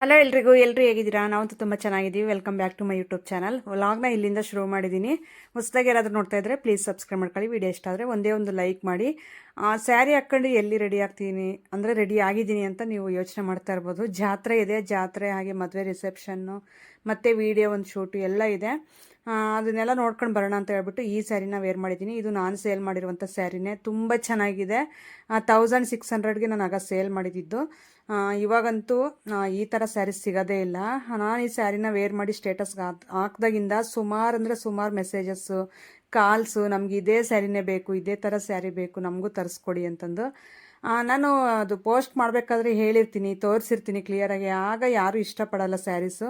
Hello ಎಲ್ರಿಗೂ ಹೇಗಿದ್ದೀರಾ? ನಾವಂತೂ ತುಂಬ ಚೆನ್ನಾಗಿದ್ದೀವಿ. Welcome back to my YouTube channel. ವ್ಲಾಗ್ನ ಇಲ್ಲಿಂದ ಶುರು ಮಾಡಿದ್ದೀನಿ. ಹೊಸದಾಗಿ ಯಾರಾದರೂ ನೋಡ್ತಾ ಇದ್ರೆ ಪ್ಲೀಸ್ ಸಬ್ಸ್ಕ್ರೈಬ್ ಮಾಡ್ಕೊಳ್ಳಿ. ವಿಡಿಯೋ ಇಷ್ಟ ಆದರೆ ಒಂದೇ ಒಂದು ಲೈಕ್ ಮಾಡಿ. ಸ್ಯಾರಿ ಹಾಕ್ಕೊಂಡು ಎಲ್ಲಿ ರೆಡಿ ಆಗ್ತೀನಿ ಅಂದರೆ ರೆಡಿ ಆಗಿದ್ದೀನಿ ಅಂತ ನೀವು ಯೋಚನೆ ಮಾಡ್ತಾ ಇರ್ಬೋದು. ಜಾತ್ರೆ ಇದೆ, ಜಾತ್ರೆ ಹಾಗೆ ಮದುವೆ ರಿಸೆಪ್ಷನ್ನು ಮತ್ತು ವಿಡಿಯೋ ಒಂದು ಶೂಟು ಎಲ್ಲ ಇದೆ. ಅದನ್ನೆಲ್ಲ ನೋಡ್ಕೊಂಡು ಬರೋಣ ಅಂತ ಹೇಳ್ಬಿಟ್ಟು ಈ ಸ್ಯಾರಿನ ವೇರ್ ಮಾಡಿದ್ದೀನಿ. ಇದು ನಾನು ಸೇಲ್ ಮಾಡಿರುವಂಥ ಸ್ಯಾರಿನೇ, ತುಂಬ ಚೆನ್ನಾಗಿದೆ. 1600ಗೆ ನಾನು ಆಗ ಸೇಲ್ ಮಾಡಿದ್ದು. ಇವಾಗಂತೂ ಈ ಥರ ಸ್ಯಾರೀಸ್ ಸಿಗೋದೇ ಇಲ್ಲ. ನಾನು ಈ ಸ್ಯಾರಿನ ವೇರ್ ಮಾಡಿ ಸ್ಟೇಟಸ್ಗೆ ಹಾಕ್ದಾಗಿಂದ ಸುಮಾರು ಅಂದರೆ ಸುಮಾರು ಮೆಸೇಜಸ್ಸು, ಕಾಲ್ಸು, ನಮ್ಗೆ ಇದೇ ಸ್ಯಾರಿನೇ ಬೇಕು, ಇದೇ ಥರ ಸ್ಯಾರಿ ಬೇಕು, ನಮಗೂ ತರಿಸ್ಕೊಡಿ ಅಂತಂದು. ನಾನು ಅದು ಪೋಸ್ಟ್ ಮಾಡಬೇಕಾದ್ರೆ ಹೇಳಿರ್ತೀನಿ, ತೋರಿಸಿರ್ತೀನಿ ಕ್ಲಿಯರಾಗಿ. ಆಗ ಯಾರೂ ಇಷ್ಟಪಡಲ್ಲ ಸ್ಯಾರೀಸು.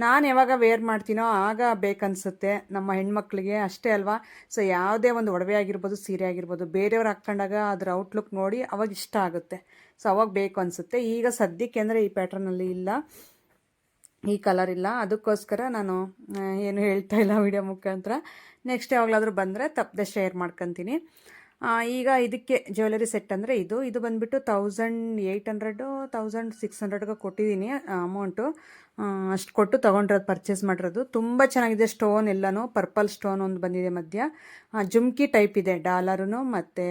ನಾನು ಯಾವಾಗ ವೇರ್ ಮಾಡ್ತೀನೋ ಆಗ ಬೇಕನ್ಸುತ್ತೆ ನಮ್ಮ ಹೆಣ್ಮಕ್ಳಿಗೆ, ಅಷ್ಟೇ ಅಲ್ವಾ? ಸೊ ಯಾವುದೇ ಒಂದು ಒಡವೆ ಆಗಿರ್ಬೋದು, ಸೀರೆ ಆಗಿರ್ಬೋದು, ಬೇರೆಯವ್ರು ಹಾಕ್ಕೊಂಡಾಗ ಅದ್ರ ಔಟ್ಲುಕ್ ನೋಡಿ ಅವಾಗ ಇಷ್ಟ ಆಗುತ್ತೆ. ಸೊ ಅವಾಗ ಬೇಕು ಅನಿಸುತ್ತೆ. ಈಗ ಸದ್ಯಕ್ಕೆ ಅಂದರೆ ಈ ಪ್ಯಾಟ್ರನಲ್ಲಿ ಇಲ್ಲ, ಈ ಕಲರ್ ಇಲ್ಲ. ಅದಕ್ಕೋಸ್ಕರ ನಾನು ಏನು ಹೇಳ್ತಾ ಇಲ್ಲ ವಿಡಿಯೋ ಮುಖಾಂತರ. ನೆಕ್ಸ್ಟ್ ಯಾವಾಗಲಾದರೂ ಬಂದರೆ ತಪ್ಪದೆ ಶೇರ್ ಮಾಡ್ಕೊತೀನಿ. ಈಗ ಇದಕ್ಕೆ ಜ್ಯುವೆಲರಿ ಸೆಟ್ ಅಂದರೆ ಇದು ಬಂದುಬಿಟ್ಟು 1800 1600ಗೆ ಕೊಟ್ಟಿದ್ದೀನಿ ಅಮೌಂಟು. ಅಷ್ಟು ಕೊಟ್ಟು ತೊಗೊಂಡಿರೋದು, ಪರ್ಚೇಸ್ ಮಾಡಿರೋದು. ತುಂಬ ಚೆನ್ನಾಗಿದೆ. ಸ್ಟೋನ್ ಎಲ್ಲನೂ ಪರ್ಪಲ್ ಸ್ಟೋನ್ ಒಂದು ಬಂದಿದೆ ಮಧ್ಯ. ಜುಮ್ಕಿ ಟೈಪ್ ಇದೆ, ಡಾಲರೂ ಮತ್ತು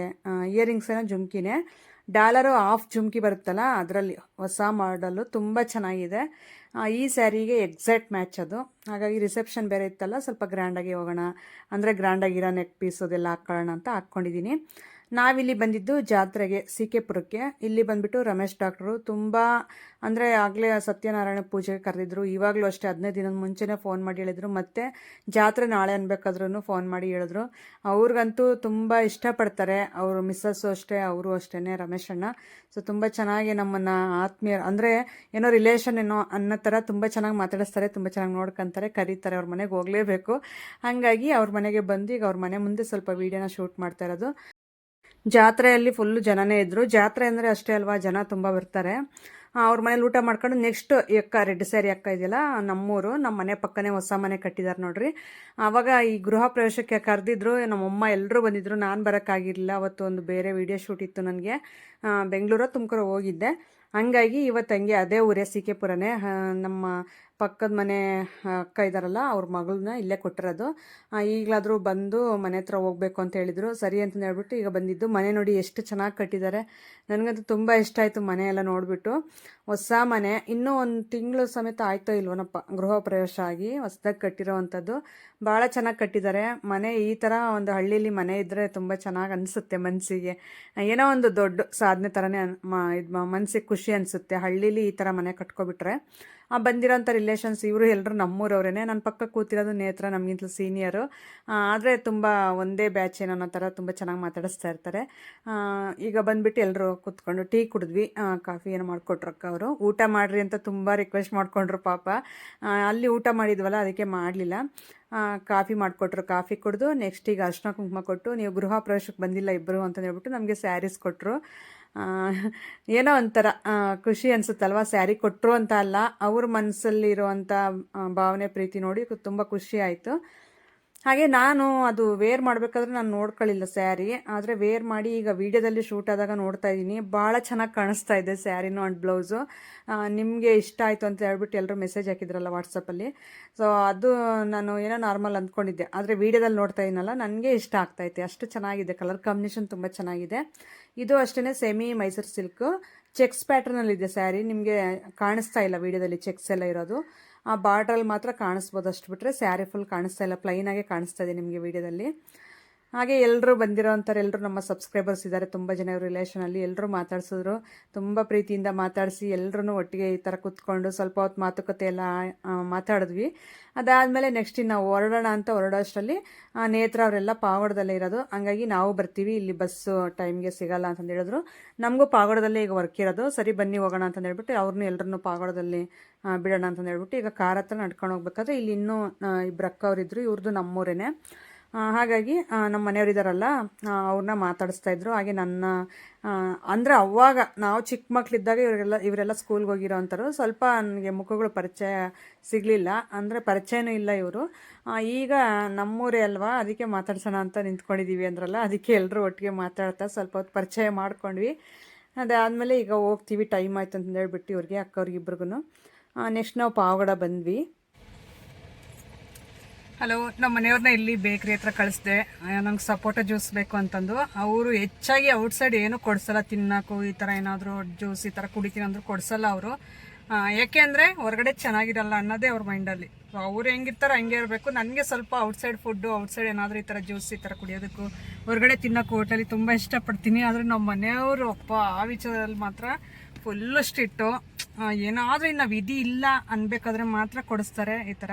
ಇಯರಿಂಗ್ಸ್ ಏನೋ ಜುಮ್ಕಿನೇ. ಡಾಲರು ಹಾಫ್ ಜುಮ್ಕಿ ಬರುತ್ತಲ್ಲ, ಅದರಲ್ಲಿ ಹೊಸ ಮಾಡಲು ತುಂಬ ಚೆನ್ನಾಗಿದೆ. ಈ ಸ್ಯಾರಿಗೆ ಎಕ್ಸಾಕ್ಟ್ ಮ್ಯಾಚ್ ಅದು. ಹಾಗಾಗಿ ರಿಸೆಪ್ಷನ್ ಬೇರೆ ಇತ್ತಲ್ಲ, ಸ್ವಲ್ಪ ಗ್ರ್ಯಾಂಡಾಗಿ ಹೋಗೋಣ ಅಂದರೆ ಗ್ರ್ಯಾಂಡಾಗಿರೋ ನೆಕ್ ಪೀಸ್ ಅದೆಲ್ಲ ಹಾಕ್ಕೊಳ್ಳೋಣ ಅಂತ ಹಾಕ್ಕೊಂಡಿದ್ದೀನಿ. ನಾವಿಲ್ಲಿ ಬಂದಿದ್ದು ಜಾತ್ರೆಗೆ, ಸಿ ಕೆ ಪುರಕ್ಕೆ. ಇಲ್ಲಿ ಬಂದುಬಿಟ್ಟು ರಮೇಶ್ ಡಾಕ್ಟ್ರು ತುಂಬ ಅಂದರೆ ಆಗಲೇ ಸತ್ಯನಾರಾಯಣ ಪೂಜೆಗೆ ಕರೆದಿದ್ರು. ಇವಾಗಲೂ ಅಷ್ಟೇ 15 ದಿನದ ಮುಂಚೆನೇ ಫೋನ್ ಮಾಡಿ ಹೇಳಿದ್ರು. ಮತ್ತು ಜಾತ್ರೆ ನಾಳೆ ಅನ್ಬೇಕಾದ್ರೂ ಫೋನ್ ಮಾಡಿ ಹೇಳಿದ್ರು. ಅವ್ರಿಗಂತೂ ತುಂಬ ಇಷ್ಟಪಡ್ತಾರೆ. ಅವರು ಮಿಸ್ಸಸ್ಸು ಅಷ್ಟೇ, ಅವರು ಅಷ್ಟೇ, ರಮೇಶ್ ಅಣ್ಣ. ಸೊ ತುಂಬ ಚೆನ್ನಾಗಿ ನಮ್ಮನ್ನು ಆತ್ಮೀಯ ಅಂದರೆ ಏನೋ ರಿಲೇಷನ್ ಏನೋ ಅನ್ನೋ ಥರ ತುಂಬ ಚೆನ್ನಾಗಿ ಮಾತಾಡಿಸ್ತಾರೆ, ತುಂಬ ಚೆನ್ನಾಗಿ ನೋಡ್ಕೊತಾರೆ, ಕರೀತಾರೆ. ಅವ್ರ ಮನೆಗೆ ಹೋಗಲೇಬೇಕು. ಹಾಗಾಗಿ ಅವ್ರ ಮನೆಗೆ ಬಂದು ಈಗ ಅವ್ರ ಮನೆ ಮುಂದೆ ಸ್ವಲ್ಪ ವೀಡಿಯೋನ ಶೂಟ್ ಮಾಡ್ತಾ ಇರೋದು. ಜಾತ್ರೆಯಲ್ಲಿ ಫುಲ್ಲು ಜನನೇ ಇದ್ದರು. ಜಾತ್ರೆ ಅಂದರೆ ಅಷ್ಟೇ ಅಲ್ವಾ, ಜನ ತುಂಬ ಬರ್ತಾರೆ. ಅವ್ರ ಮನೇಲಿ ಊಟ ಮಾಡ್ಕೊಂಡು ನೆಕ್ಸ್ಟ್ ಅಕ್ಕ, ರೆಡ್ ಸ್ಯಾರಿ ಅಕ್ಕ ಇದೆಯಲ್ಲ, ನಮ್ಮೂರು, ನಮ್ಮ ಮನೆ ಪಕ್ಕನೇ ಹೊಸ ಮನೆ ಕಟ್ಟಿದ್ದಾರೆ ನೋಡ್ರಿ. ಆವಾಗ ಈ ಗೃಹ ಪ್ರವೇಶಕ್ಕೆ ಕರೆದಿದ್ರು. ನಮ್ಮಮ್ಮ ಎಲ್ಲರೂ ಬಂದಿದ್ದರು. ನಾನು ಬರೋಕ್ಕಾಗಿರಲಿಲ್ಲ. ಅವತ್ತು ಒಂದು ಬೇರೆ ವಿಡಿಯೋ ಶೂಟ್ ಇತ್ತು ನನಗೆ. ಬೆಂಗಳೂರು ತುಮಕೂರು ಹೋಗಿದ್ದೆ. ಹಂಗಾಗಿ ಇವತ್ತು ಹಂಗೆ ಅದೇ ಊರೇ, ಸಿ ಕೆ ಪುರನೇ. ನಮ್ಮ ಪಕ್ಕದ ಮನೆ ಅಕ್ಕ ಇದ್ದಾರಲ್ಲ, ಅವ್ರ ಮಗಳನ್ನ ಇಲ್ಲೇ ಕೊಟ್ಟಿರೋದು. ಈಗಲಾದರೂ ಬಂದು ಮನೆ ಹತ್ರ ಹೋಗ್ಬೇಕು ಅಂತ ಹೇಳಿದರು. ಸರಿ ಅಂತಂದು ಹೇಳ್ಬಿಟ್ಟು ಈಗ ಬಂದಿದ್ದು. ಮನೆ ನೋಡಿ ಎಷ್ಟು ಚೆನ್ನಾಗಿ ಕಟ್ಟಿದ್ದಾರೆ. ನನಗಂತೂ ತುಂಬ ಇಷ್ಟ ಆಯಿತು ಮನೆ ಎಲ್ಲ ನೋಡಿಬಿಟ್ಟು. ಹೊಸ ಮನೆ, ಇನ್ನೂ ಒಂದು ತಿಂಗಳು ಸಮೇತ ಆಯ್ತೋ ಇಲ್ವನಪ್ಪ ಗೃಹ ಪ್ರವೇಶ ಆಗಿ ಹೊಸದಾಗಿ ಕಟ್ಟಿರೋ ಅಂಥದ್ದು. ಭಾಳ ಚೆನ್ನಾಗಿ ಕಟ್ಟಿದ್ದಾರೆ ಮನೆ. ಈ ಥರ ಒಂದು ಹಳ್ಳಿಲಿ ಮನೆ ಇದ್ದರೆ ತುಂಬ ಚೆನ್ನಾಗಿ ಅನಿಸುತ್ತೆ ಮನಸ್ಸಿಗೆ. ಏನೋ ಒಂದು ದೊಡ್ಡ ಸಾಧನೆ ಥರನೇ ಮನಸ್ಸಿಗೆ ಖುಷಿ ಅನಿಸುತ್ತೆ ಹಳ್ಳೀಲಿ ಈ ಥರ ಮನೆ ಕಟ್ಕೊಬಿಟ್ರೆ. ಬಂದಿರೋಂಥ ರಿಲೇಷನ್ಸ್ ಇವರು ಎಲ್ಲರೂ ನಮ್ಮೂರವರೇ. ನನ್ನ ಪಕ್ಕ ಕೂತಿರೋದು ನೇತ್ರ, ನಮಗಿಂತಲೂ ಸೀನಿಯರು. ಆದರೆ ತುಂಬ ಒಂದೇ ಬ್ಯಾಚ್ ಏನೋ ಅನ್ನೋ ಥರ ತುಂಬ ಚೆನ್ನಾಗಿ ಮಾತಾಡಿಸ್ತಾ ಇರ್ತಾರೆ. ಈಗ ಬಂದುಬಿಟ್ಟು ಎಲ್ಲರೂ ಕೂತ್ಕೊಂಡು ಟೀ ಕುಡಿದ್ವಿ. ಕಾಫಿ ಏನೋ ಮಾಡಿಕೊಟ್ರು ಅಕ್ಕ ಅವರು. ಊಟ ಮಾಡಿರಿ ಅಂತ ತುಂಬ ರಿಕ್ವೆಸ್ಟ್ ಮಾಡಿಕೊಂಡ್ರು ಪಾಪ. ಅಲ್ಲಿ ಊಟ ಮಾಡಿದ್ವಲ್ಲ, ಅದಕ್ಕೆ ಮಾಡಲಿಲ್ಲ. ಕಾಫಿ ಮಾಡಿಕೊಟ್ರು. ಕಾಫಿ ಕುಡಿದು ನೆಕ್ಸ್ಟ್ ಈಗ ಅರ್ಶಿನ ಕುಂಕುಮ ಕೊಟ್ಟು, ನೀವು ಗೃಹ ಪ್ರವೇಶಕ್ಕೆ ಬಂದಿಲ್ಲ ಇಬ್ಬರು ಅಂತ ಹೇಳ್ಬಿಟ್ಟು ನಮಗೆ ಸ್ಯಾರೀಸ್ ಕೊಟ್ಟರು. ಏನೋ ಒಂಥರ ಖುಷಿ ಅನಿಸುತ್ತಲ್ವ. ಸ್ಯಾರಿ ಕೊಟ್ಟರು ಅಂತ ಅಲ್ಲ, ಅವ್ರ ಮನಸ್ಸಲ್ಲಿರುವಂಥ ಭಾವನೆ, ಪ್ರೀತಿ ನೋಡಿ ತುಂಬ ಖುಷಿ ಆಯಿತು. ಹಾಗೆ ನಾನು ಅದು ವೇರ್ ಮಾಡಬೇಕಾದ್ರೆ ನಾನು ನೋಡ್ಕೊಳ್ಳಿಲ್ಲ ಸ್ಯಾರಿ. ಆದರೆ ವೇರ್ ಮಾಡಿ ಈಗ ವೀಡಿಯೋದಲ್ಲಿ ಶೂಟ್ ಆದಾಗ ನೋಡ್ತಾ ಇದ್ದೀನಿ. ಭಾಳ ಚೆನ್ನಾಗಿ ಕಾಣಿಸ್ತಾ ಇದೆ ಸ್ಯಾರಿನೂ ಆ್ಯಂಡ್ ಬ್ಲೌಸು. ನಿಮಗೆ ಇಷ್ಟ ಆಯಿತು ಅಂತ ಹೇಳ್ಬಿಟ್ಟು ಎಲ್ಲರೂ ಮೆಸೇಜ್ ಹಾಕಿದ್ರಲ್ಲ ವಾಟ್ಸಪ್ಪಲ್ಲಿ. ಸೊ ಅದು ನಾನು ಏನೋ ನಾರ್ಮಲ್ ಅಂದ್ಕೊಂಡಿದ್ದೆ, ಆದರೆ ವೀಡಿಯೋದಲ್ಲಿ ನೋಡ್ತಾ ಇದ್ದೀನಲ್ಲ, ನನಗೆ ಇಷ್ಟ ಆಗ್ತೈತೆ. ಅಷ್ಟು ಚೆನ್ನಾಗಿದೆ, ಕಲರ್ ಕಾಂಬಿನೇಷನ್ ತುಂಬ ಚೆನ್ನಾಗಿದೆ. ಇದು ಅಷ್ಟೇ ಸೆಮಿ ಮೈಸೂರು ಸಿಲ್ಕು ಚೆಕ್ಸ್ ಪ್ಯಾಟ್ರನಲ್ಲಿದೆ ಸ್ಯಾರಿ. ನಿಮಗೆ ಕಾಣಿಸ್ತಾ ಇಲ್ಲ ವೀಡಿಯೋದಲ್ಲಿ ಚೆಕ್ಸ್ ಎಲ್ಲ ಇರೋದು. ಆ ಬಾರ್ಡ್ರಲ್ಲಿ ಮಾತ್ರ ಕಾಣಿಸ್ಬೋದು, ಅಷ್ಟು ಬಿಟ್ಟರೆ ಸ್ಯಾರಿ ಫುಲ್ ಕಾಣಿಸ್ತಾ ಇಲ್ಲ, ಪ್ಲೈನಾಗೆ ಕಾಣಿಸ್ತಾ ಇದೆ ನಿಮಗೆ ವೀಡಿಯೋದಲ್ಲಿ. ಹಾಗೆ ಎಲ್ಲರೂ ಬಂದಿರೋ ಅಂತಾರೆ, ಎಲ್ಲರೂ ನಮ್ಮ ಸಬ್ಸ್ಕ್ರೈಬರ್ಸ್ ಇದ್ದಾರೆ ತುಂಬ ಜನ ರಿಲೇಷನಲ್ಲಿ. ಎಲ್ಲರೂ ಮಾತಾಡ್ಸಿದ್ರು, ತುಂಬ ಪ್ರೀತಿಯಿಂದ ಮಾತಾಡಿಸಿ ಎಲ್ಲರೂ ಒಟ್ಟಿಗೆ ಈ ಥರ ಕೂತ್ಕೊಂಡು ಸ್ವಲ್ಪ ಹೊತ್ತು ಮಾತುಕತೆ ಎಲ್ಲ ಮಾತಾಡಿದ್ವಿ. ಅದಾದಮೇಲೆ ನೆಕ್ಸ್ಟ್ ಇನ್ನು ನಾವು ಹೊರಡೋಣ ಅಂತ ಹೊರಡೋಷ್ಟರಲ್ಲಿ ನೇತ್ರ ಅವರೆಲ್ಲ ಪಾವಗಡದಲ್ಲೇ ಇರೋದು. ಹಂಗಾಗಿ ನಾವು ಬರ್ತೀವಿ, ಇಲ್ಲಿ ಬಸ್ಸು ಟೈಮ್ಗೆ ಸಿಗಲ್ಲ ಅಂತಂದು ಹೇಳಿದ್ರು. ನಮಗೂ ಪಾವಗಡದಲ್ಲೇ ಈಗ ವರ್ಕ್ ಇರೋದು. ಸರಿ ಬನ್ನಿ ಹೋಗೋಣ ಅಂತಂದು ಹೇಳ್ಬಿಟ್ಟು ಅವ್ರನ್ನೂ ಎಲ್ಲರನ್ನೂ ಪಾವಗಡದಲ್ಲಿ ಬಿಡೋಣ ಅಂತಂದು ಹೇಳ್ಬಿಟ್ಟು ಈಗ ಕಾರ್ ಹತ್ರ ನಡ್ಕೊಂಡು ಹೋಗ್ಬೇಕಾದ್ರೆ ಇಲ್ಲಿ ಇನ್ನೂ ಇಬ್ಬರು ಅಕ್ಕ ಅವರಿದ್ದರು. ಇವ್ರದ್ದು ನಮ್ಮೂರೇನೆ. ಹಾಗಾಗಿ ನಮ್ಮ ಮನೆಯವರಿದ್ದಾರಲ್ಲ, ಅವ್ರನ್ನ ಮಾತಾಡಿಸ್ತಾ ಇದ್ರು. ಹಾಗೆ ನನ್ನ ಅಂದರೆ ಅವಾಗ ನಾವು ಚಿಕ್ಕ ಮಕ್ಕಳಿದ್ದಾಗ ಇವರೆಲ್ಲ ಸ್ಕೂಲ್ಗೆ ಹೋಗಿರೋ ಅಂಥವ್ರು. ಸ್ವಲ್ಪ ನನಗೆ ಮುಖಗಳು ಪರಿಚಯ ಸಿಗಲಿಲ್ಲ, ಅಂದರೆ ಪರಿಚಯನೂ ಇಲ್ಲ ಇವರು. ಈಗ ನಮ್ಮೂರೇ ಅಲ್ವಾ, ಅದಕ್ಕೆ ಮಾತಾಡ್ಸೋಣ ಅಂತ ನಿಂತ್ಕೊಂಡಿದ್ದೀವಿ ಅಂದ್ರಲ್ಲ, ಅದಕ್ಕೆ ಎಲ್ಲರೂ ಒಟ್ಟಿಗೆ ಮಾತಾಡ್ತಾ ಸ್ವಲ್ಪ ಹೊತ್ತು ಪರಿಚಯ ಮಾಡ್ಕೊಂಡ್ವಿ. ಅದಾದಮೇಲೆ ಈಗ ಹೋಗ್ತೀವಿ, ಟೈಮ್ ಆಯ್ತು ಅಂತ ಹೇಳ್ಬಿಟ್ಟು ಇವ್ರಿಗೆ ಅಕ್ಕವ್ರಿಗಿಬ್ರಿಗೂ. ನೆಕ್ಸ್ಟ್ ನಾವು ಪಾವಗಡ ಬಂದ್ವಿ. ಹಲೋ, ನಮ್ಮ ಮನೆಯವ್ರನ್ನ ಇಲ್ಲಿ ಬೇಕ್ರಿ ಹತ್ರ ಕಳಿಸ್ದೆ. ನಂಗೆ ಸಪೋಟ ಜ್ಯೂಸ್ ಬೇಕು ಅಂತಂದು. ಅವರು ಹೆಚ್ಚಾಗಿ ಔಟ್ಸೈಡ್ ಏನು ಕೊಡಿಸಲ್ಲ ತಿನ್ನೋಕ್ಕೂ. ಈ ಥರ ಏನಾದರೂ ಜ್ಯೂಸ್ ಈ ಥರ ಕುಡಿತೀನಿ ಅಂದರೂ ಕೊಡಿಸಲ್ಲ ಅವರು. ಯಾಕೆ ಅಂದರೆ ಹೊರಗಡೆ ಚೆನ್ನಾಗಿರಲ್ಲ ಅನ್ನೋದೇ ಅವ್ರ ಮೈಂಡಲ್ಲಿ. ಸೊ ಅವ್ರು ಹೆಂಗಿರ್ತಾರೆ ಹಂಗೆ ಇರಬೇಕು. ನನಗೆ ಸ್ವಲ್ಪ ಔಟ್ಸೈಡ್ ಫುಡ್ಡು, ಔಟ್ಸೈಡ್ ಏನಾದರೂ ಈ ಥರ ಜ್ಯೂಸ್ ಈ ಥರ ಕುಡಿಯೋದಕ್ಕೂ ಹೊರಗಡೆ ತಿನ್ನೋಕ್ಕೂ ಹೋಟೆಲಿ ತುಂಬ ಇಷ್ಟಪಡ್ತೀನಿ. ಆದರೆ ನಮ್ಮ ಮನೆಯವರು ಅಪ್ಪ ಆ ವಿಚಾರದಲ್ಲಿ ಮಾತ್ರ ಫುಲ್ಲು ಸ್ಟ್ರಿಕ್ಟು. ಏನಾದರೂ ಇನ್ನು ವಿಧಿ ಇಲ್ಲ ಅನ್ಬೇಕಾದ್ರೆ ಮಾತ್ರ ಕೊಡಿಸ್ತಾರೆ ಈ ಥರ.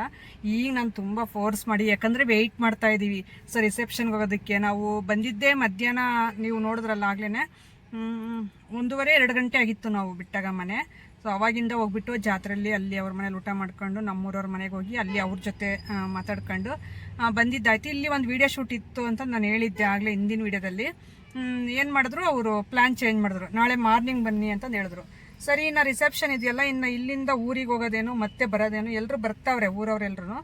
ಈಗ ನಾನು ತುಂಬ ಫೋರ್ಸ್ ಮಾಡಿ, ಯಾಕಂದರೆ ವೆಯ್ಟ್ ಮಾಡ್ತಾ ಇದ್ದೀವಿ. ಸೊ ರಿಸೆಪ್ಷನ್ಗೆ ಹೋಗೋದಕ್ಕೆ ನಾವು ಬಂದಿದ್ದೇ ಮಧ್ಯಾಹ್ನ, ನೀವು ನೋಡಿದ್ರಲ್ಲ ಆಗ್ಲೇ 1:30-2 ಗಂಟೆ ಆಗಿತ್ತು ನಾವು ಬಿಟ್ಟಾಗ ಮನೆ. ಸೊ ಅವಾಗಿಂದ ಹೋಗ್ಬಿಟ್ಟು ಜಾತ್ರೆಯಲ್ಲಿ ಅಲ್ಲಿ ಅವ್ರ ಮನೇಲಿ ಊಟ ಮಾಡ್ಕೊಂಡು ನಮ್ಮೂರವ್ರ ಮನೆಗೆ ಹೋಗಿ ಅಲ್ಲಿ ಅವ್ರ ಜೊತೆ ಮಾತಾಡ್ಕೊಂಡು ಬಂದಿದ್ದಾಯ್ತು. ಇಲ್ಲಿ ಒಂದು ವೀಡಿಯೋ ಶೂಟ್ ಇತ್ತು ಅಂತ ನಾನು ಹೇಳಿದ್ದೆ ಆಗಲೇ ಹಿಂದಿನ ವೀಡಿಯೋದಲ್ಲಿ. ಏನು ಮಾಡಿದ್ರು, ಅವರು ಪ್ಲ್ಯಾನ್ ಚೇಂಜ್ ಮಾಡಿದ್ರು. ನಾಳೆ ಮಾರ್ನಿಂಗ್ ಬನ್ನಿ ಅಂತಂದು ಹೇಳಿದ್ರು. ಸರಿ, ಇನ್ನು ರಿಸೆಪ್ಷನ್ ಇದೆಯಲ್ಲ, ಇನ್ನು ಇಲ್ಲಿಂದ ಊರಿಗೆ ಹೋಗೋದೇನು ಮತ್ತೆ ಬರೋದೇನು, ಎಲ್ಲರೂ ಬರ್ತಾವ್ರೆ ಊರವ್ರೆಲ್ಲರೂ.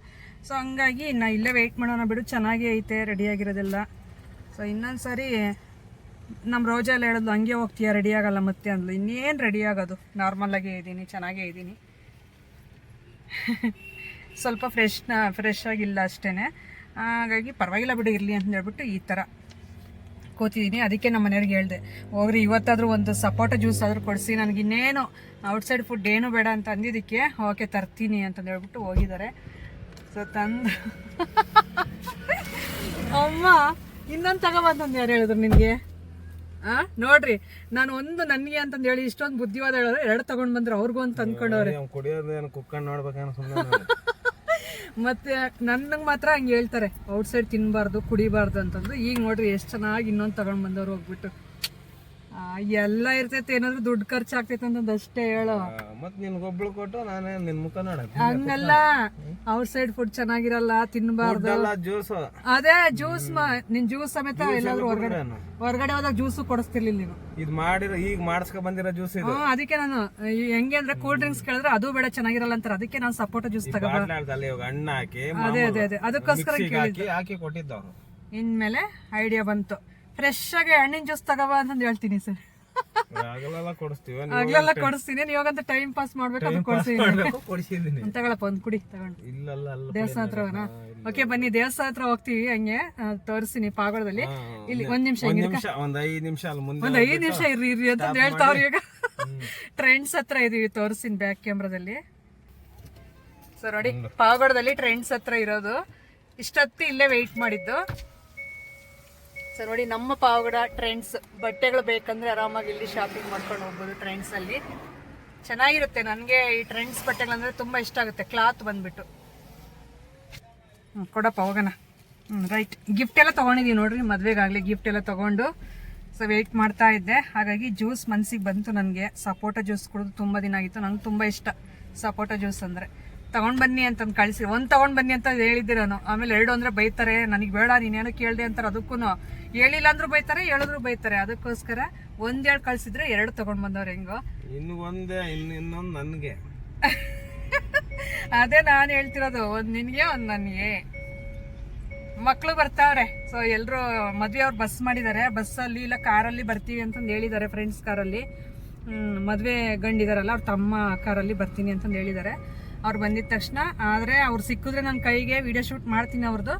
ಸೊ ಹಂಗಾಗಿ ಇನ್ನು ಇಲ್ಲೇ ವೆಯ್ಟ್ ಮಾಡೋಣ ಬಿಡು, ಚೆನ್ನಾಗೇ ಐತೆ ರೆಡಿಯಾಗಿರೋದೆಲ್ಲ. ಸೊ ಇನ್ನೊಂದು ಸರಿ ನಮ್ಮ ರೋಜಾ ಎಲ್ಲ ಹೇಳಿದ್ಲು, ಹಂಗೆ ಹೋಗ್ತೀಯಾ ರೆಡಿ ಆಗಲ್ಲ ಮತ್ತೆ ಅಂದ್ಲು. ಇನ್ನೇನು ರೆಡಿ ಆಗೋದು, ನಾರ್ಮಲಾಗೇ ಇದ್ದೀನಿ, ಚೆನ್ನಾಗೇ ಇದ್ದೀನಿ. ಸ್ವಲ್ಪ ಫ್ರೆಶ್ ಆಗಿಲ್ಲ ಅಷ್ಟೇ. ಹಾಗಾಗಿ ಪರವಾಗಿಲ್ಲ ಬಿಡು ಇರಲಿ ಅಂತ ಹೇಳ್ಬಿಟ್ಟು ಈ ಥರ ಕೂತಿದ್ದೀನಿ. ಅದಕ್ಕೆ ನಮ್ಮ ಮನೆಯವ್ರಿಗೆ ಹೇಳಿದೆ, ಹೋಗ್ರಿ ಇವತ್ತಾದರೂ ಒಂದು ಸಪೋಟ ಜ್ಯೂಸ್ ಆದರೂ ಕೊಡಿಸಿ, ನನಗಿನ್ನೇನು ಔಟ್ಸೈಡ್ ಫುಡ್ ಏನೂ ಬೇಡ ಅಂತ ಅಂದಿದ್ದಕ್ಕೆ ಓಕೆ ತರ್ತೀನಿ ಅಂತಂದು ಹೇಳ್ಬಿಟ್ಟು ಹೋಗಿದ್ದಾರೆ. ಸೊ ತಂದು ಅಮ್ಮ ಇನ್ನೊಂದು ತಗೊಬಂತಂದು ಯಾರು ಹೇಳಿದ್ರು ನಿನಗೆ? ನೋಡ್ರಿ, ನಾನು ಒಂದು ನನಗೆ ಅಂತಂದು ಹೇಳಿ ಇಷ್ಟೊಂದು ಬುದ್ಧಿವಾದ ಹೇಳಿದ್ರೆ 2 ತಗೊಂಡು ಬಂದ್ರೆ ಅವ್ರಿಗೂ ಅಂತ ಅಂದ್ಕೊಂಡವ್ರೆ. ಮತ್ತೆ ನನಗೆ ಮಾತ್ರ ಹಂಗೆ ಹೇಳ್ತಾರೆ, ಔಟ್ಸೈಡ್ ತಿನ್ನಬಾರ್ದು ಕುಡಿಬಾರ್ದು ಅಂತಂದು. ಈಗ ನೋಡ್ರಿ ಎಷ್ಟು ಚೆನ್ನಾಗಿ ಇನ್ನೊಂದು ತಗೊಂಡು ಬಂದವ್ರು ಹೋಗ್ಬಿಟ್ಟು. ಎಲ್ಲ ಇರ್ತೈತೆ, ಏನಾದ್ರು ದುಡ್ಡು ಖರ್ಚಾಗ್ತೈತೆ ಅಂತಂದು ಅಷ್ಟೇ ಹೇಳೋ. ಮತ್ ನಿನ್ಗೊಬ್ಳು ಕೊಟ್ಟು ನಾನೇ ನಿನ್ ಮುಖ ನೋಡಕ್ಕೆ ಹಂಗಲ್ಲ, ಔಟ್ಸೈಡ್ ಫುಡ್ ಚೆನ್ನಾಗಿರಲ್ಲ, ತಿನ್ನಬಾರ್ದು. ಅದೇ ಜ್ಯೂಸ್, ನಿನ್ ಜ್ಯೂಸ್ ಸಮೇತ ಎಲ್ಲಾದ್ರೂ ಹೊರಗಡೆ ಹೋದಾಗ ಜ್ಯೂಸು ಕೊಡಿಸ್ತಿರ್ಲಿಲ್ಲ ನೀನು. ಇದು ಮಾಡಿರೋ ಈಗ ಮಾಡಿಸ್ಕೊ ಬಂದಿರೋ ಜ್ಯೂಸ್ ಇದು. ಅದಕ್ಕೆ ನಾನು ಹೆಂಗೆ ಅಂದ್ರೆ ಕೂಲ್ ಡ್ರಿಂಕ್ಸ್ ಕೇಳಿದ್ರೆ ಅದು ಬೇಡ ಚೆನ್ನಾಗಿರಲ್ಲ ಅಂತಾರೆ. ಅದಕ್ಕೆ ನಾನು ಸಪೋಟ ಜ್ಯೂಸ್ ತಗೋಬಾರ್ದು. ಹಣ್ಣು ಹಾಕಿ ಅದೇ ಅದಕ್ಕೋಸ್ಕರ ಹಾಕಿ ಕೊಟ್ಟಿದ್ದವ್ರು. ಇನ್ಮೇಲೆ ಐಡಿಯಾ ಬಂತು, ಫ್ರೆಶ್ ಆಗಿ ಹಣ್ಣಿನ ಜ್ಯೂಸ್ ತಗೋಬಾ ಅಂತಂದು ಹೇಳ್ತೀನಿ ಸರ್. ಆಗ್ಲೆಲ್ಲ ಕೊಡಿಸ್ತೀನಿ, ಇವಾಗಂತ ಟೈಮ್ ಪಾಸ್ ಮಾಡ್ಬೇಕು ಕೊಡಿಸಿದ್ದೀನಿ. ತಗೊಳಪ್ಪ ಒಂದು ಕುಡಿ ತಗೊಂಡು. ದೇವಸ್ಥಾನ ಹತ್ರನಾ? ಓಕೆ ಬನ್ನಿ, ದೇವಸ್ಥಾನ ಹತ್ರ ಹೋಗ್ತೀವಿ. ಹಂಗೆ ತೋರಿಸ್ತೀನಿ ಪಾವಗಡದಲ್ಲಿ. ಇಲ್ಲಿ ಒಂದ್ ನಿಮಿಷ ಒಂದ್ 5 ನಿಮಿಷ ಇರ್ರಿ ಅಂತ ಹೇಳ್ತಾವ್ರಿ. ಈಗ ಟ್ರೆಂಡ್ಸ್ ಹತ್ರ ಇದೀವಿ, ತೋರಿಸ್ತೀನಿ ಬ್ಯಾಕ್ ಕ್ಯಾಮ್ರಾದಲ್ಲಿ. ಸೊ ನೋಡಿ, ಪಾವಗಡದಲ್ಲಿ ಟ್ರೆಂಡ್ಸ್ ಹತ್ರ ಇರೋದು. ಇಷ್ಟೊತ್ತು ಇಲ್ಲೇ ವೆಯ್ಟ್ ಮಾಡಿದ್ದು. ಸೊ ನೋಡಿ, ನಮ್ಮ ಪಾವಗಡ ಟ್ರೆಂಡ್ಸ್ ಬಟ್ಟೆಗಳು ಬೇಕಂದ್ರೆ ಆರಾಮಾಗಿ ಇಲ್ಲಿ ಶಾಪಿಂಗ್ ಮಾಡ್ಕೊಂಡು ಹೋಗ್ಬೋದು. ಟ್ರೆಂಡ್ಸಲ್ಲಿ ಚೆನ್ನಾಗಿರುತ್ತೆ. ನನಗೆ ಈ ಟ್ರೆಂಡ್ಸ್ ಬಟ್ಟೆಗಳಂದ್ರೆ ತುಂಬ ಇಷ್ಟ ಆಗುತ್ತೆ. ಕ್ಲಾತ್ ಬಂದ್ಬಿಟ್ಟು ಕೊಡಪ್ಪ ಹೋಗೋಣ. ರೈಟ್, ಗಿಫ್ಟ್ ಎಲ್ಲ ತೊಗೊಂಡಿದ್ದೀವಿ ನೋಡ್ರಿ, ಮದುವೆಗಾಗಲಿ ಗಿಫ್ಟ್ ಎಲ್ಲ ತೊಗೊಂಡು. ಸೊ ವೆಯ್ಟ್ ಮಾಡ್ತಾ ಇದ್ದೆ. ಹಾಗಾಗಿ ಜ್ಯೂಸ್ ಮನಸ್ಸಿಗೆ ಬಂತು ನನಗೆ. ಸಪೋಟ ಜ್ಯೂಸ್ ಕುಡಿದು ತುಂಬ ದಿನ ಆಗಿತ್ತು. ನಂಗೆ ತುಂಬ ಇಷ್ಟ ಸಪೋಟ ಜ್ಯೂಸ್ ಅಂದರೆ. ತೊಗೊಂಡು ಬನ್ನಿ ಅಂತಂದು ಕಳಿಸಿ, ಒಂದು ತೊಗೊಂಡು ಬನ್ನಿ ಅಂತ ಹೇಳಿದ್ದೆ ನಾನು. ಆಮೇಲೆ 2 ಅಂದರೆ ಬೈತಾರೆ, ನನಗೆ ಬೇಡ ನೀನೇನೋ ಕೇಳಿದೆ ಅಂತಾರೆ. ಅದಕ್ಕೂ ಹೇಳಿಲ್ಲ ಅಂದ್ರೂ ಬೈತಾರೆ, ಹೇಳಿದ್ರು ಬೈತಾರೆ. ಅದಕ್ಕೋಸ್ಕರ 1 ಹೇಳಿ ಕಳಿಸಿದ್ರೆ 2 ತೊಗೊಂಡು ಬಂದವ್ರು. ಹೆಂಗೋ ಇನ್ನೊಂದು ನನಗೆ. ಅದೇ ನಾನು ಹೇಳ್ತಿರೋದು, ಒಂದು ನಿನಗೆ ಒಂದು ನನಗೆ. ಮಕ್ಕಳು ಬರ್ತಾವ್ರೆ. ಸೊ ಎಲ್ಲರೂ ಮದುವೆಯವ್ರು ಬಸ್ ಮಾಡಿದ್ದಾರೆ. ಬಸ್ಸಲ್ಲಿ ಇಲ್ಲ ಕಾರಲ್ಲಿ ಬರ್ತೀವಿ ಅಂತಂದು ಹೇಳಿದ್ದಾರೆ, ಫ್ರೆಂಡ್ಸ್ ಕಾರಲ್ಲಿ. ಮದುವೆ ಗಂಡಿದಾರಲ್ಲ, ಅವ್ರ ತಮ್ಮ ಕಾರಲ್ಲಿ ಬರ್ತೀನಿ ಅಂತಂದು ಹೇಳಿದ್ದಾರೆ. ಅವ್ರು ಬಂದಿದ ತಕ್ಷಣ, ಆದರೆ ಅವ್ರು ಸಿಕ್ಕಿದ್ರೆ ನನ್ನ ಕೈಗೆ ವಿಡಿಯೋ ಶೂಟ್ ಮಾಡ್ತೀನಿ ಅವ್ರದ್ದು.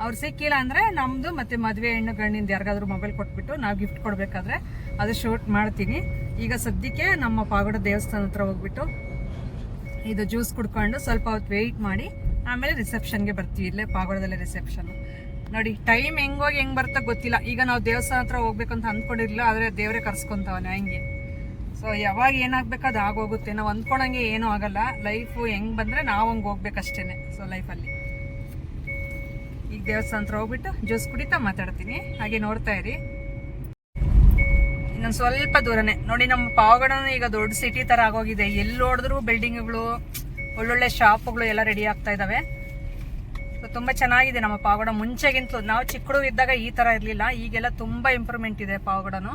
ಅವ್ರು ಸಿಕ್ಕಿಲ್ಲ ಅಂದರೆ ನಮ್ಮದು ಮತ್ತು ಮದುವೆ ಹೆಣ್ಣು ಗಂಡಿಂದ ಯಾರಿಗಾದ್ರೂ ಮೊಬೈಲ್ ಕೊಟ್ಬಿಟ್ಟು ನಾವು ಗಿಫ್ಟ್ ಕೊಡಬೇಕಾದ್ರೆ ಅದು ಶೂಟ್ ಮಾಡ್ತೀನಿ. ಈಗ ಸದ್ಯಕ್ಕೆ ನಮ್ಮ ಪಾವಗಡ ದೇವಸ್ಥಾನ ಹತ್ರ ಹೋಗ್ಬಿಟ್ಟು ಇದು ಜ್ಯೂಸ್ ಕುಡ್ಕೊಂಡು ಸ್ವಲ್ಪ ಹೊತ್ತು ವೆಯ್ಟ್ ಮಾಡಿ ಆಮೇಲೆ ರಿಸೆಪ್ಷನ್ಗೆ ಬರ್ತೀವಿ. ಇಲ್ಲೇ ಪಾವಗಡದಲ್ಲೇ ರಿಸೆಪ್ಷನ್. ನೋಡಿ ಟೈಮ್ ಹೆಂಗೋಗಿ ಹೆಂಗೆ ಬರ್ತೋ ಗೊತ್ತಿಲ್ಲ. ಈಗ ನಾವು ದೇವಸ್ಥಾನ ಹತ್ರ ಹೋಗ್ಬೇಕಂತ ಅಂದ್ಕೊಂಡಿರಲಿಲ್ಲ, ಆದರೆ ದೇವರೇ ಕರ್ಸ್ಕೊತಾವನೆ ಹಂಗೆ. ಸೊ ಯಾವಾಗ ಏನಾಗಬೇಕು ಅದು ಆಗೋಗುತ್ತೆ. ನಾವು ಅಂದ್ಕೊಂಡಂಗೆ ಏನೂ ಆಗಲ್ಲ. ಲೈಫು ಹೆಂಗೆ ಬಂದರೆ ನಾವು ಹಂಗೆ ಹೋಗ್ಬೇಕಷ್ಟೇ. ಸೊ ಲೈಫಲ್ಲಿ ಈಗ ದೇವಸ್ಥಾನ ಹತ್ರ ಹೋಗ್ಬಿಟ್ಟು ಜ್ಯೂಸ್ ಕುಡಿತಾ ಮಾತಾಡ್ತೀನಿ. ಹಾಗೆ ನೋಡ್ತಾ ಇರಿ. ಇನ್ನೊಂದು ಸ್ವಲ್ಪ ದೂರನೇ ನೋಡಿ, ನಮ್ಮ ಪಾವಗಡನೂ ಈಗ ದೊಡ್ಡ ಸಿಟಿ ಥರ ಆಗೋಗಿದೆ. ಎಲ್ಲಿ ನೋಡಿದ್ರು ಬಿಲ್ಡಿಂಗ್ಗಳು, ಒಳ್ಳೊಳ್ಳೆ ಶಾಪ್ಗಳು ಎಲ್ಲ ರೆಡಿ ಆಗ್ತಾ ಇದ್ದಾವೆ. ಸೊ ತುಂಬ ಚೆನ್ನಾಗಿದೆ ನಮ್ಮ ಪಾವಗಡ. ಮುಂಚೆಗಿಂತಲೂ ನಾವು ಚಿಕ್ಕ ಹುಡುಗ ಇದ್ದಾಗ ಈ ಥರ ಇರಲಿಲ್ಲ. ಈಗೆಲ್ಲ ತುಂಬ ಇಂಪ್ರೂವ್ಮೆಂಟ್ ಇದೆ ಪಾವಗಡನು.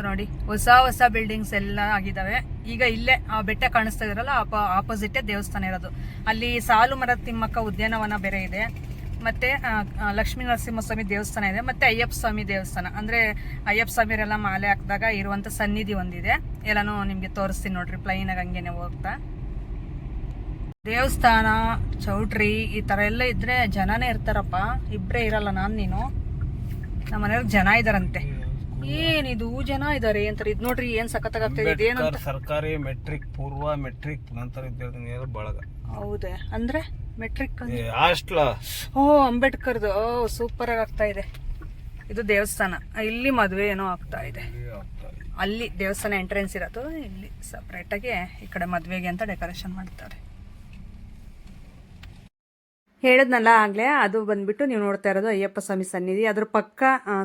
ನೋಡಿ, ಹೊಸ ಬಿಲ್ಡಿಂಗ್ಸ್ ಎಲ್ಲ ಆಗಿದ್ದಾವೆ. ಈಗ ಇಲ್ಲೇ ಆ ಬೆಟ್ಟ ಕಾಣಿಸ್ತಾ ಇದ್ರಲ್ಲ, ಆಪೋಸಿಟೇ ದೇವಸ್ಥಾನ ಇರೋದು. ಅಲ್ಲಿ ಸಾಲು ಮರದ ತಿಮ್ಮಕ್ಕ ಉದ್ಯಾನವನ ಬೇರೆ ಇದೆ. ಮತ್ತು ಲಕ್ಷ್ಮೀ ನರಸಿಂಹಸ್ವಾಮಿ ದೇವಸ್ಥಾನ ಇದೆ, ಮತ್ತು ಅಯ್ಯಪ್ಪ ಸ್ವಾಮಿ ದೇವಸ್ಥಾನ. ಅಂದರೆ ಅಯ್ಯಪ್ಪ ಸ್ವಾಮಿಯರೆಲ್ಲ ಮಾಲೆ ಹಾಕಿದಾಗ ಇರುವಂಥ ಸನ್ನಿಧಿ ಒಂದಿದೆ. ಎಲ್ಲನೂ ನಿಮಗೆ ತೋರಿಸ್ತೀನಿ ನೋಡ್ರಿ, ಪ್ಲೈನಾಗಿ ಹಂಗೇನೆ ಹೋಗ್ತಾ. ದೇವಸ್ಥಾನ, ಚೌಟ್ರಿ ಈ ಥರ ಎಲ್ಲ ಇದ್ರೆ ಜನನೇ ಇರ್ತಾರಪ್ಪ, ಇಬ್ಬರೇ ಇರಲ್ಲ. ನೀನು ನಮ್ಮ ಮನೆಯವ್ರಿಗೆ ಜನ ಇದಾರಂತೆ. ಏನಿದು ಜನ ಇದಾರೆ ಅಂತಾರೆ. ಇದು ನೋಡ್ರಿ ಏನ್ ಸಖತ್ತಾಗ್ತದೆ. ಇದೇನು ಸರ್ಕಾರಿ ಮೆಟ್ರಿಕ್ ಪೂರ್ವ ಮೆಟ್ರಿಕ್ ನಂತರ ವಿದ್ಯಾರ್ಥಿನಿಯರ ಬಳಗ. ಹೌದೇ? ಅಂದ್ರೆ ಮೆಟ್ರಿಕ್ ಹಾಸ್ಟೆಲ್. ಅಂಬೇಡ್ಕರ್ದು. ಸೂಪರ್ ಆಗಿ ಆಗ್ತಾ ಇದೆ. ಇದು ದೇವಸ್ಥಾನ. ಇಲ್ಲಿ ಮದುವೆ ಏನೋ ಆಗ್ತಾ ಇದೆ. ಅಲ್ಲಿ ದೇವಸ್ಥಾನ ಎಂಟ್ರೆನ್ಸ್ ಇರೋದು, ಇಲ್ಲಿ ಸಪ್ರೇಟ್ ಆಗಿ ಈ ಕಡೆ ಮದುವೆಗೆ ಅಂತ ಡೆಕೋರೇಷನ್ ಮಾಡ್ತಾರೆ. ಹೇಳಿದ್ನಲ್ಲ ಆಗ್ಲೇ, ಅದು ಬಂದ್ಬಿಟ್ಟು ನೀವು ನೋಡ್ತಾ ಇರೋದು ಅಯ್ಯಪ್ಪ ಸ್ವಾಮಿ ಸನ್ನಿಧಿ. ಅದ್ರ ಪಕ್ಕ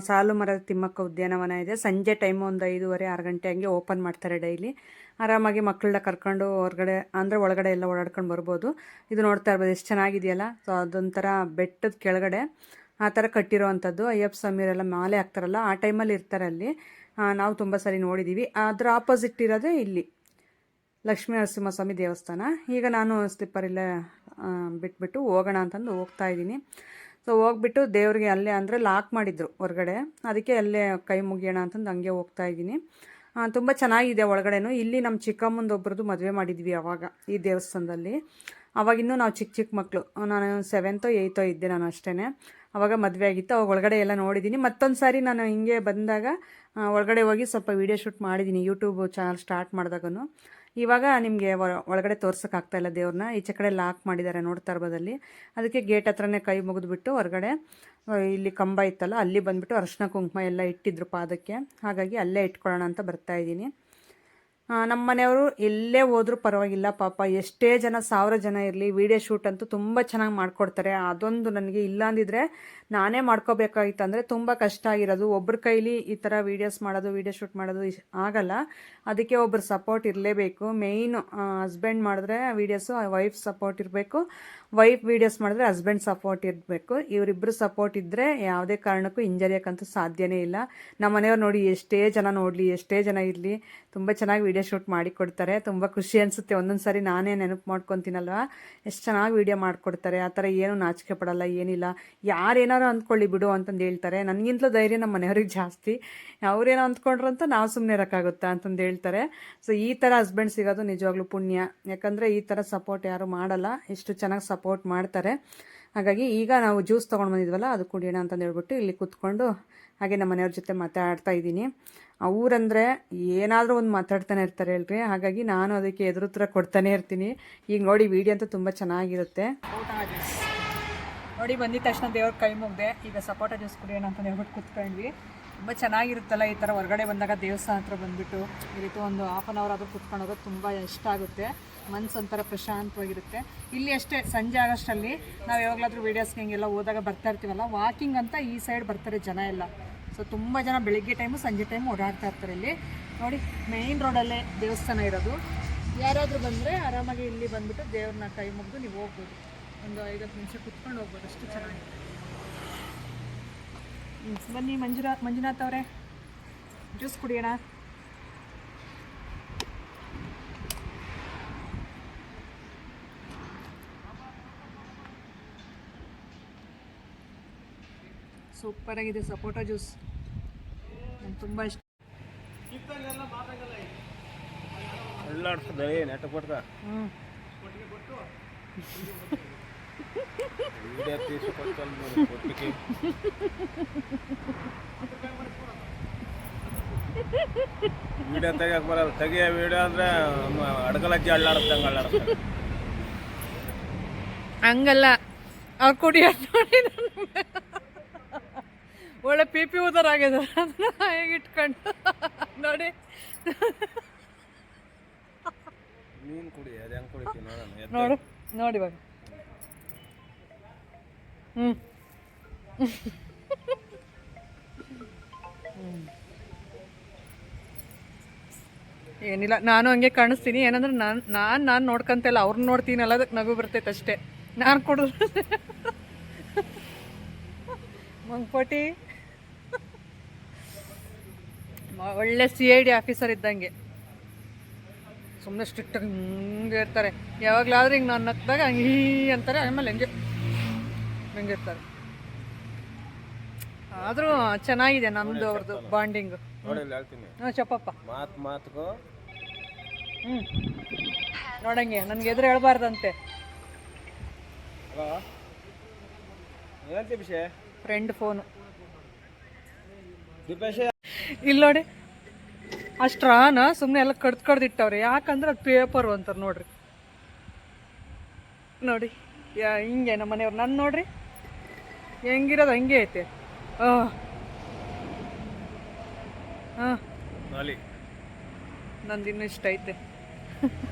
ಸಾಲು ಮರದ ತಿಮ್ಮಕ್ಕ ಉದ್ಯಾನವನ ಇದೆ. ಸಂಜೆ ಟೈಮ್ ಒಂದು 5:30-6 ಗಂಟೆ ಹಂಗೆ ಓಪನ್ ಮಾಡ್ತಾರೆ ಡೈಲಿ. ಆರಾಮಾಗಿ ಮಕ್ಕಳನ್ನ ಕರ್ಕೊಂಡು ಹೊರಗಡೆ ಅಂದರೆ ಒಳಗಡೆ ಎಲ್ಲ ಓಡಾಡ್ಕೊಂಡು ಬರ್ಬೋದು. ಇದು ನೋಡ್ತಾ ಇರ್ಬೋದು ಎಷ್ಟು ಚೆನ್ನಾಗಿದೆಯಲ್ಲ. ಸೊ ಅದೊಂಥರ ಬೆಟ್ಟದ ಕೆಳಗಡೆ ಆ ಥರ ಕಟ್ಟಿರೋ ಅಂಥದ್ದು. ಅಯ್ಯಪ್ಪ ಸ್ವಾಮಿಯವರೆಲ್ಲ ಮಾಲೆ ಹಾಕ್ತಾರಲ್ಲ, ಆ ಟೈಮಲ್ಲಿ ಇರ್ತಾರೆ ಅಲ್ಲಿ. ನಾವು ತುಂಬ ಸರಿ ನೋಡಿದ್ದೀವಿ. ಅದರ ಆಪೋಸಿಟ್ ಇರೋದೇ ಇಲ್ಲಿ ಲಕ್ಷ್ಮೀ ನರಸಿಂಹಸ್ವಾಮಿ ದೇವಸ್ಥಾನ. ಈಗ ನಾನು ಸ್ಲಿಪ್ಪರಿಲ್ಲೇ ಬಿಟ್ಬಿಟ್ಟು ಹೋಗೋಣ ಅಂತಂದು ಹೋಗ್ತಾ ಇದ್ದೀನಿ. ಸೊ ಹೋಗ್ಬಿಟ್ಟು ದೇವ್ರಿಗೆ ಅಲ್ಲೇ ಅಂದರೆ ಲಾಕ್ ಮಾಡಿದ್ರು ಹೊರಗಡೆ, ಅದಕ್ಕೆ ಅಲ್ಲೇ ಕೈ ಮುಗಿಯೋಣ ಅಂತಂದು ಹಂಗೆ ಹೋಗ್ತಾ ಇದ್ದೀನಿ. ತುಂಬ ಚೆನ್ನಾಗಿದೆ ಒಳಗಡೆನೂ. ಇಲ್ಲಿ ನಮ್ಮ ಚಿಕ್ಕಮ್ಮಂದೊಬ್ರದ್ದು ಮದುವೆ ಮಾಡಿದ್ವಿ ಅವಾಗ ಈ ದೇವಸ್ಥಾನದಲ್ಲಿ. ಅವಾಗಿನ್ನೂ ನಾವು ಚಿಕ್ಕ ಮಕ್ಕಳು, ನಾನು 7th 8th ಇದ್ದೆ ನಾನು ಅಷ್ಟೇ. ಅವಾಗ ಮದುವೆ ಆಗಿತ್ತು. ಅವಾಗ ಒಳಗಡೆ ಎಲ್ಲ ನೋಡಿದ್ದೀನಿ. ಮತ್ತೊಂದು ಸಾರಿ ನಾನು ಹಿಂಗೆ ಬಂದಾಗ ಒಳಗಡೆ ಹೋಗಿ ಸ್ವಲ್ಪ ವೀಡಿಯೋ ಶೂಟ್ ಮಾಡಿದ್ದೀನಿ ಯೂಟ್ಯೂಬ್ ಚಾನಲ್ ಸ್ಟಾರ್ಟ್ ಮಾಡಿದಾಗೂ. ಇವಾಗ ನಿಮಗೆ ಒಳಗಡೆ ತೋರ್ಸೋಕ್ಕಾಗ್ತಾಯಿಲ್ಲ ದೇವ್ರನ್ನ. ಈಚೆ ಕಡೆ ಲಾಕ್ ಮಾಡಿದ್ದಾರೆ ನೋಡ್ತಾ ಇರ್ಬೋದಲ್ಲಿ. ಅದಕ್ಕೆ ಗೇಟ್ ಹತ್ರನೇ ಕೈ ಮುಗಿದ್ಬಿಟ್ಟು ಹೊರಗಡೆ ಇಲ್ಲಿ ಕಂಬ ಇತ್ತಲ್ಲ, ಅಲ್ಲಿ ಬಂದುಬಿಟ್ಟು ಅರಿಶಿನ ಕುಂಕುಮ ಎಲ್ಲ ಇಟ್ಟಿದ್ರು ಪಾದಕ್ಕೆ. ಹಾಗಾಗಿ ಅಲ್ಲೇ ಇಟ್ಕೊಳ್ಳೋಣ ಅಂತ ಬರ್ತಾಯಿದ್ದೀನಿ. ನಮ್ಮ ಮನೆಯವರು ಎಲ್ಲೇ ಹೋದ್ರೂ ಪರವಾಗಿಲ್ಲ ಪಾಪ, ಎಷ್ಟೇ ಜನ 1000 ಜನ ಇರಲಿ, ವೀಡಿಯೋ ಶೂಟ್ ಅಂತೂ ತುಂಬ ಚೆನ್ನಾಗಿ ಮಾಡಿಕೊಡ್ತಾರೆ. ಅದೊಂದು ನನಗೆ ಇಲ್ಲಾಂದಿದ್ರೆ ನಾನೇ ಮಾಡ್ಕೋಬೇಕಾಗಿತ್ತು. ಅಂದರೆ ತುಂಬ ಕಷ್ಟ ಆಗಿರೋದು. ಒಬ್ಬರ ಕೈಲಿ ಈ ಥರ ವೀಡಿಯೋಸ್ ಮಾಡೋದು, ವೀಡಿಯೋ ಶೂಟ್ ಮಾಡೋದು ಆಗಲ್ಲ. ಅದಕ್ಕೆ ಒಬ್ಬರು ಸಪೋರ್ಟ್ ಇರಲೇಬೇಕು. ಮೇಯ್ನು ಹಸ್ಬೆಂಡ್ ಮಾಡಿದ್ರೆ ವೀಡಿಯೋಸು ವೈಫ್ ಸಪೋರ್ಟ್ ಇರಬೇಕು, ವೈಫ್ ವೀಡಿಯೋಸ್ ಮಾಡಿದ್ರೆ ಹಸ್ಬೆಂಡ್ ಸಪೋರ್ಟ್ ಇರಬೇಕು. ಇವರಿಬ್ಬರು ಸಪೋರ್ಟ್ ಇದ್ದರೆ ಯಾವುದೇ ಕಾರಣಕ್ಕೂ ಇಂಜರಿಯೋಕ್ಕಂತೂ ಸಾಧ್ಯನೇ ಇಲ್ಲ. ನಮ್ಮ ಮನೆಯವ್ರು ನೋಡಿ, ಎಷ್ಟೇ ಜನ ನೋಡಲಿ, ಎಷ್ಟೇ ಜನ ಇರಲಿ, ತುಂಬ ಚೆನ್ನಾಗಿ ವೀಡಿಯೋ ಶೂಟ್ ಮಾಡಿಕೊಡ್ತಾರೆ. ತುಂಬ ಖುಷಿ ಅನಿಸುತ್ತೆ. ಒಂದೊಂದು ಸಾರಿ ನಾನೇ ನೆನಪು ಮಾಡ್ಕೊತೀನಲ್ವ, ಎಷ್ಟು ಚೆನ್ನಾಗಿ ವೀಡಿಯೋ ಮಾಡಿಕೊಡ್ತಾರೆ. ಆ ಥರ ಏನೂ ನಾಚಿಕೆ ಪಡಲ್ಲ, ಏನಿಲ್ಲ. ಯಾರೇನಾರು ಅಂದ್ಕೊಳ್ಳಿ ಬಿಡು ಅಂತಂದು ಹೇಳ್ತಾರೆ. ನನಗಿಂತಲೂ ಧೈರ್ಯ ನಮ್ಮ ಮನೆಯವ್ರಿಗೆ ಜಾಸ್ತಿ. ಅವರೇನೋ ಅಂದ್ಕೊಂಡ್ರು ಅಂತ ನಾವು ಸುಮ್ಮನೆ ಇರೋಕ್ಕಾಗುತ್ತಾ ಅಂತಂದು ಹೇಳ್ತಾರೆ. ಸೊ ಈ ಥರ ಹಸ್ಬೆಂಡ್ ಸಿಗೋದು ನಿಜವಾಗ್ಲೂ ಪುಣ್ಯ. ಯಾಕಂದರೆ ಈ ಥರ ಸಪೋರ್ಟ್ ಯಾರೂ ಮಾಡಲ್ಲ, ಇಷ್ಟು ಚೆನ್ನಾಗಿ ಸಪೋರ್ಟ್ ಮಾಡ್ತಾರೆ. ಹಾಗಾಗಿ ಈಗ ನಾವು ಜ್ಯೂಸ್ ತೊಗೊಂಡು ಬಂದಿದ್ವಲ್ಲ, ಅದು ಕುಡಿಯೋಣ ಅಂತಂದು ಹೇಳ್ಬಿಟ್ಟು ಇಲ್ಲಿ ಕೂತ್ಕೊಂಡು ಹಾಗೆ ನಮ್ಮ ಮನೆಯವ್ರ ಜೊತೆ ಮಾತಾಡ್ತಾ ಇದ್ದೀನಿ. ಅವರಂದರೆ ಏನಾದರೂ ಒಂದು ಮಾತಾಡ್ತಾನೆ ಇರ್ತಾರೆ ಹೇಳ್ರಿ. ಹಾಗಾಗಿ ನಾನು ಅದಕ್ಕೆ ಎದುರುತ್ತರ ಕೊಡ್ತಾನೆ ಇರ್ತೀನಿ. ಈಗ ನೋಡಿ ವಿಡಿಯೋ ಅಂತೂ ತುಂಬ ಚೆನ್ನಾಗಿರುತ್ತೆ. ನೋಡಿ ಬಂದಿದ ತಕ್ಷಣ ದೇವ್ರ ಕೈ ಮುಗ್ದೆ. ಈಗ ಸಪೋಟ ಜ್ಯೂಸ್ ಕುಡಿಯೋಣ ಅಂತ ಹೇಳ್ಬಿಟ್ಟು ಕೂತ್ಕೊಂಡ್ವಿ. ತುಂಬ ಚೆನ್ನಾಗಿರುತ್ತಲ್ಲ ಈ ಥರ ಹೊರಗಡೆ ಬಂದಾಗ ದೇವಸ್ಥಾನ ಹತ್ರ ಬಂದುಬಿಟ್ಟು ಈ ರೀತಿ ಒಂದು 1/2 hour ಆದರೂ ಕೂತ್ಕೊಳ್ಳೋದು ತುಂಬ ಇಷ್ಟ ಆಗುತ್ತೆ. ಮನಸ್ಸು ಒಂಥರ ಪ್ರಶಾಂತವಾಗಿರುತ್ತೆ. ಇಲ್ಲಿ ಅಷ್ಟೇ ಸಂಜೆ ಆಗೋಷ್ಟರಲ್ಲಿ ನಾವು ಯಾವಾಗಲಾದರೂ ವೀಡಿಯೋಸ್ಗೆ ಹಿಂಗೆಲ್ಲ ಹೋದಾಗ ಬರ್ತಾ ಇರ್ತೀವಲ್ಲ, ವಾಕಿಂಗ್ ಅಂತ ಈ ಸೈಡ್ ಬರ್ತಾರೆ ಜನ ಎಲ್ಲ. ಸೊ ತುಂಬ ಜನ ಬೆಳಿಗ್ಗೆ ಟೈಮು ಸಂಜೆ ಟೈಮು ಓಡಾಡ್ತಾ ಇರ್ತಾರೆ. ಇಲ್ಲಿ ನೋಡಿ ಮೇಯ್ನ್ ರೋಡಲ್ಲೇ ದೇವಸ್ಥಾನ ಇರೋದು. ಯಾರಾದರೂ ಬಂದರೆ ಆರಾಮಾಗಿ ಇಲ್ಲಿ ಬಂದುಬಿಟ್ಟು ದೇವ್ರನ್ನ ಕೈ ಮುಗಿದು ನೀವು ಹೋಗ್ಬೋದು. ಒಂದು 5-10 ನಿಮಿಷ ಕುತ್ಕೊಂಡು ಹೋಗ್ಬೋದು, ಅಷ್ಟು ಚೆನ್ನಾಗಿದೆ. ಬನ್ನಿ ಮಂಜುನಾಥ್ ಅವರೇ, ಜ್ಯೂಸ್ ಕುಡಿಯೋಣ. ಸೂಪರ್ ಆಗಿದೆ ಸಪೋಟ ಜ್ಯೂಸ್, ನಂಗೆ ತುಂಬ ಇಷ್ಟ. ವಿಡಿಯೋ ತೆಗಿಯಕ್ ಬರಲ್ಲ. ತೆಗಿಯ ವಿಡಿಯೋ ಅಂದ್ರೆ ಅಡಗಲಜ್ಜಿ ಅಳ್ಳಾಡ್ದಂಗೆ ಅಳ್ಳಾಡ್ತಾರೆ. ಹಂಗಲ್ಲ, ಅವ್ರು ಕುಡಿಯೋದು ನೋಡಿ ಒಳ್ಳೆ ಪಿ ಉದರಾಗಿದೆ. ಅದನ್ನ ಹೇಗೆ ಇಟ್ಕೊಂಡು ನೋಡಿ. ನೀನು ಕುಡಿ, ಅದು ಹೆಂಗೆ ಕುಡಿತೀನಿ ನೋಡೋಣ. ನೋಡು ನೋಡಿ ಇವಾಗ. ಏನಿಲ್ಲ, ನಾನು ಹಂಗೆ ಕಾಣಿಸ್ತೀನಿ. ಏನಂದ್ರೆ ನಾನು ನೋಡ್ಕೊಂತ ಇಲ್ಲ, ಅವ್ರನ್ನ ನೋಡ್ತೀನಲ್ಲ, ಅದಕ್ಕೆ ನಗು ಬರ್ತೈತೆ ಅಷ್ಟೇ. ನಾನು ಕೊಡೋದು ಮಂಗ್ಪೋಟಿ ಒಳ್ಳೆ CID ಆಫೀಸರ್ ಇದ್ದಂಗೆ, ಸುಮ್ಮನೆ ಸ್ಟ್ರಿಕ್ಟ್ ಹಿಂಗೆ ಇರ್ತಾರೆ. ಯಾವಾಗಲಾದ್ರೂ ಹಿಂಗೆ ನಾನು ನಕ್ದಾಗ ಹಂಗೆ ಅಂತಾರೆ. ಆಮೇಲೆ ಹಂಗೆ ಹೆಂಗಿರ್ತಾರೆ. ಆದರೂ ಚೆನ್ನಾಗಿದೆ ನಮ್ಮದು ಅವ್ರದ್ದು ಬಾಂಡಿಂಗು. ನೋಡಿ ಇಲ್ಲಿ ಹೇಳ್ತೀನಿ, ಹಾಂ ಚಪ್ಪಪ್ಪ. ಮಾತುಗೂ ಹ್ಞೂ ನೋಡಂಗೆ ನನಗೆ ಎದುರು ಹೇಳ್ಬಾರ್ದಂತೆ. ಹಲೋ ಹೇಳ್ತೀವಿ ವಿಷಯ ಫ್ರೆಂಡ್ ಫೋನು ದೀಪೇಶ ಇಲ್ಲಿ ನೋಡಿ. ಅಷ್ಟ್ರಾನ ಸುಮ್ಮನೆ ಎಲ್ಲ ಕಡ್ದಿಟ್ಟವ್ರೆ. ಯಾಕಂದ್ರೆ ಅದು ಪೇಪರು ಅಂತಾರೆ ನೋಡ್ರಿ. ನೋಡಿ ಹಿಂಗೆ ನಮ್ಮ ಮನೆಯವ್ರು ನನ್ನ ನೋಡ್ರಿ ಹೆಂಗಿರೋದು ಹಂಗೆ ಐತೆ. ಹಾಂ ಹಾಂ ನಂದು ಇನ್ನೂ ಇಷ್ಟ ಐತೆ.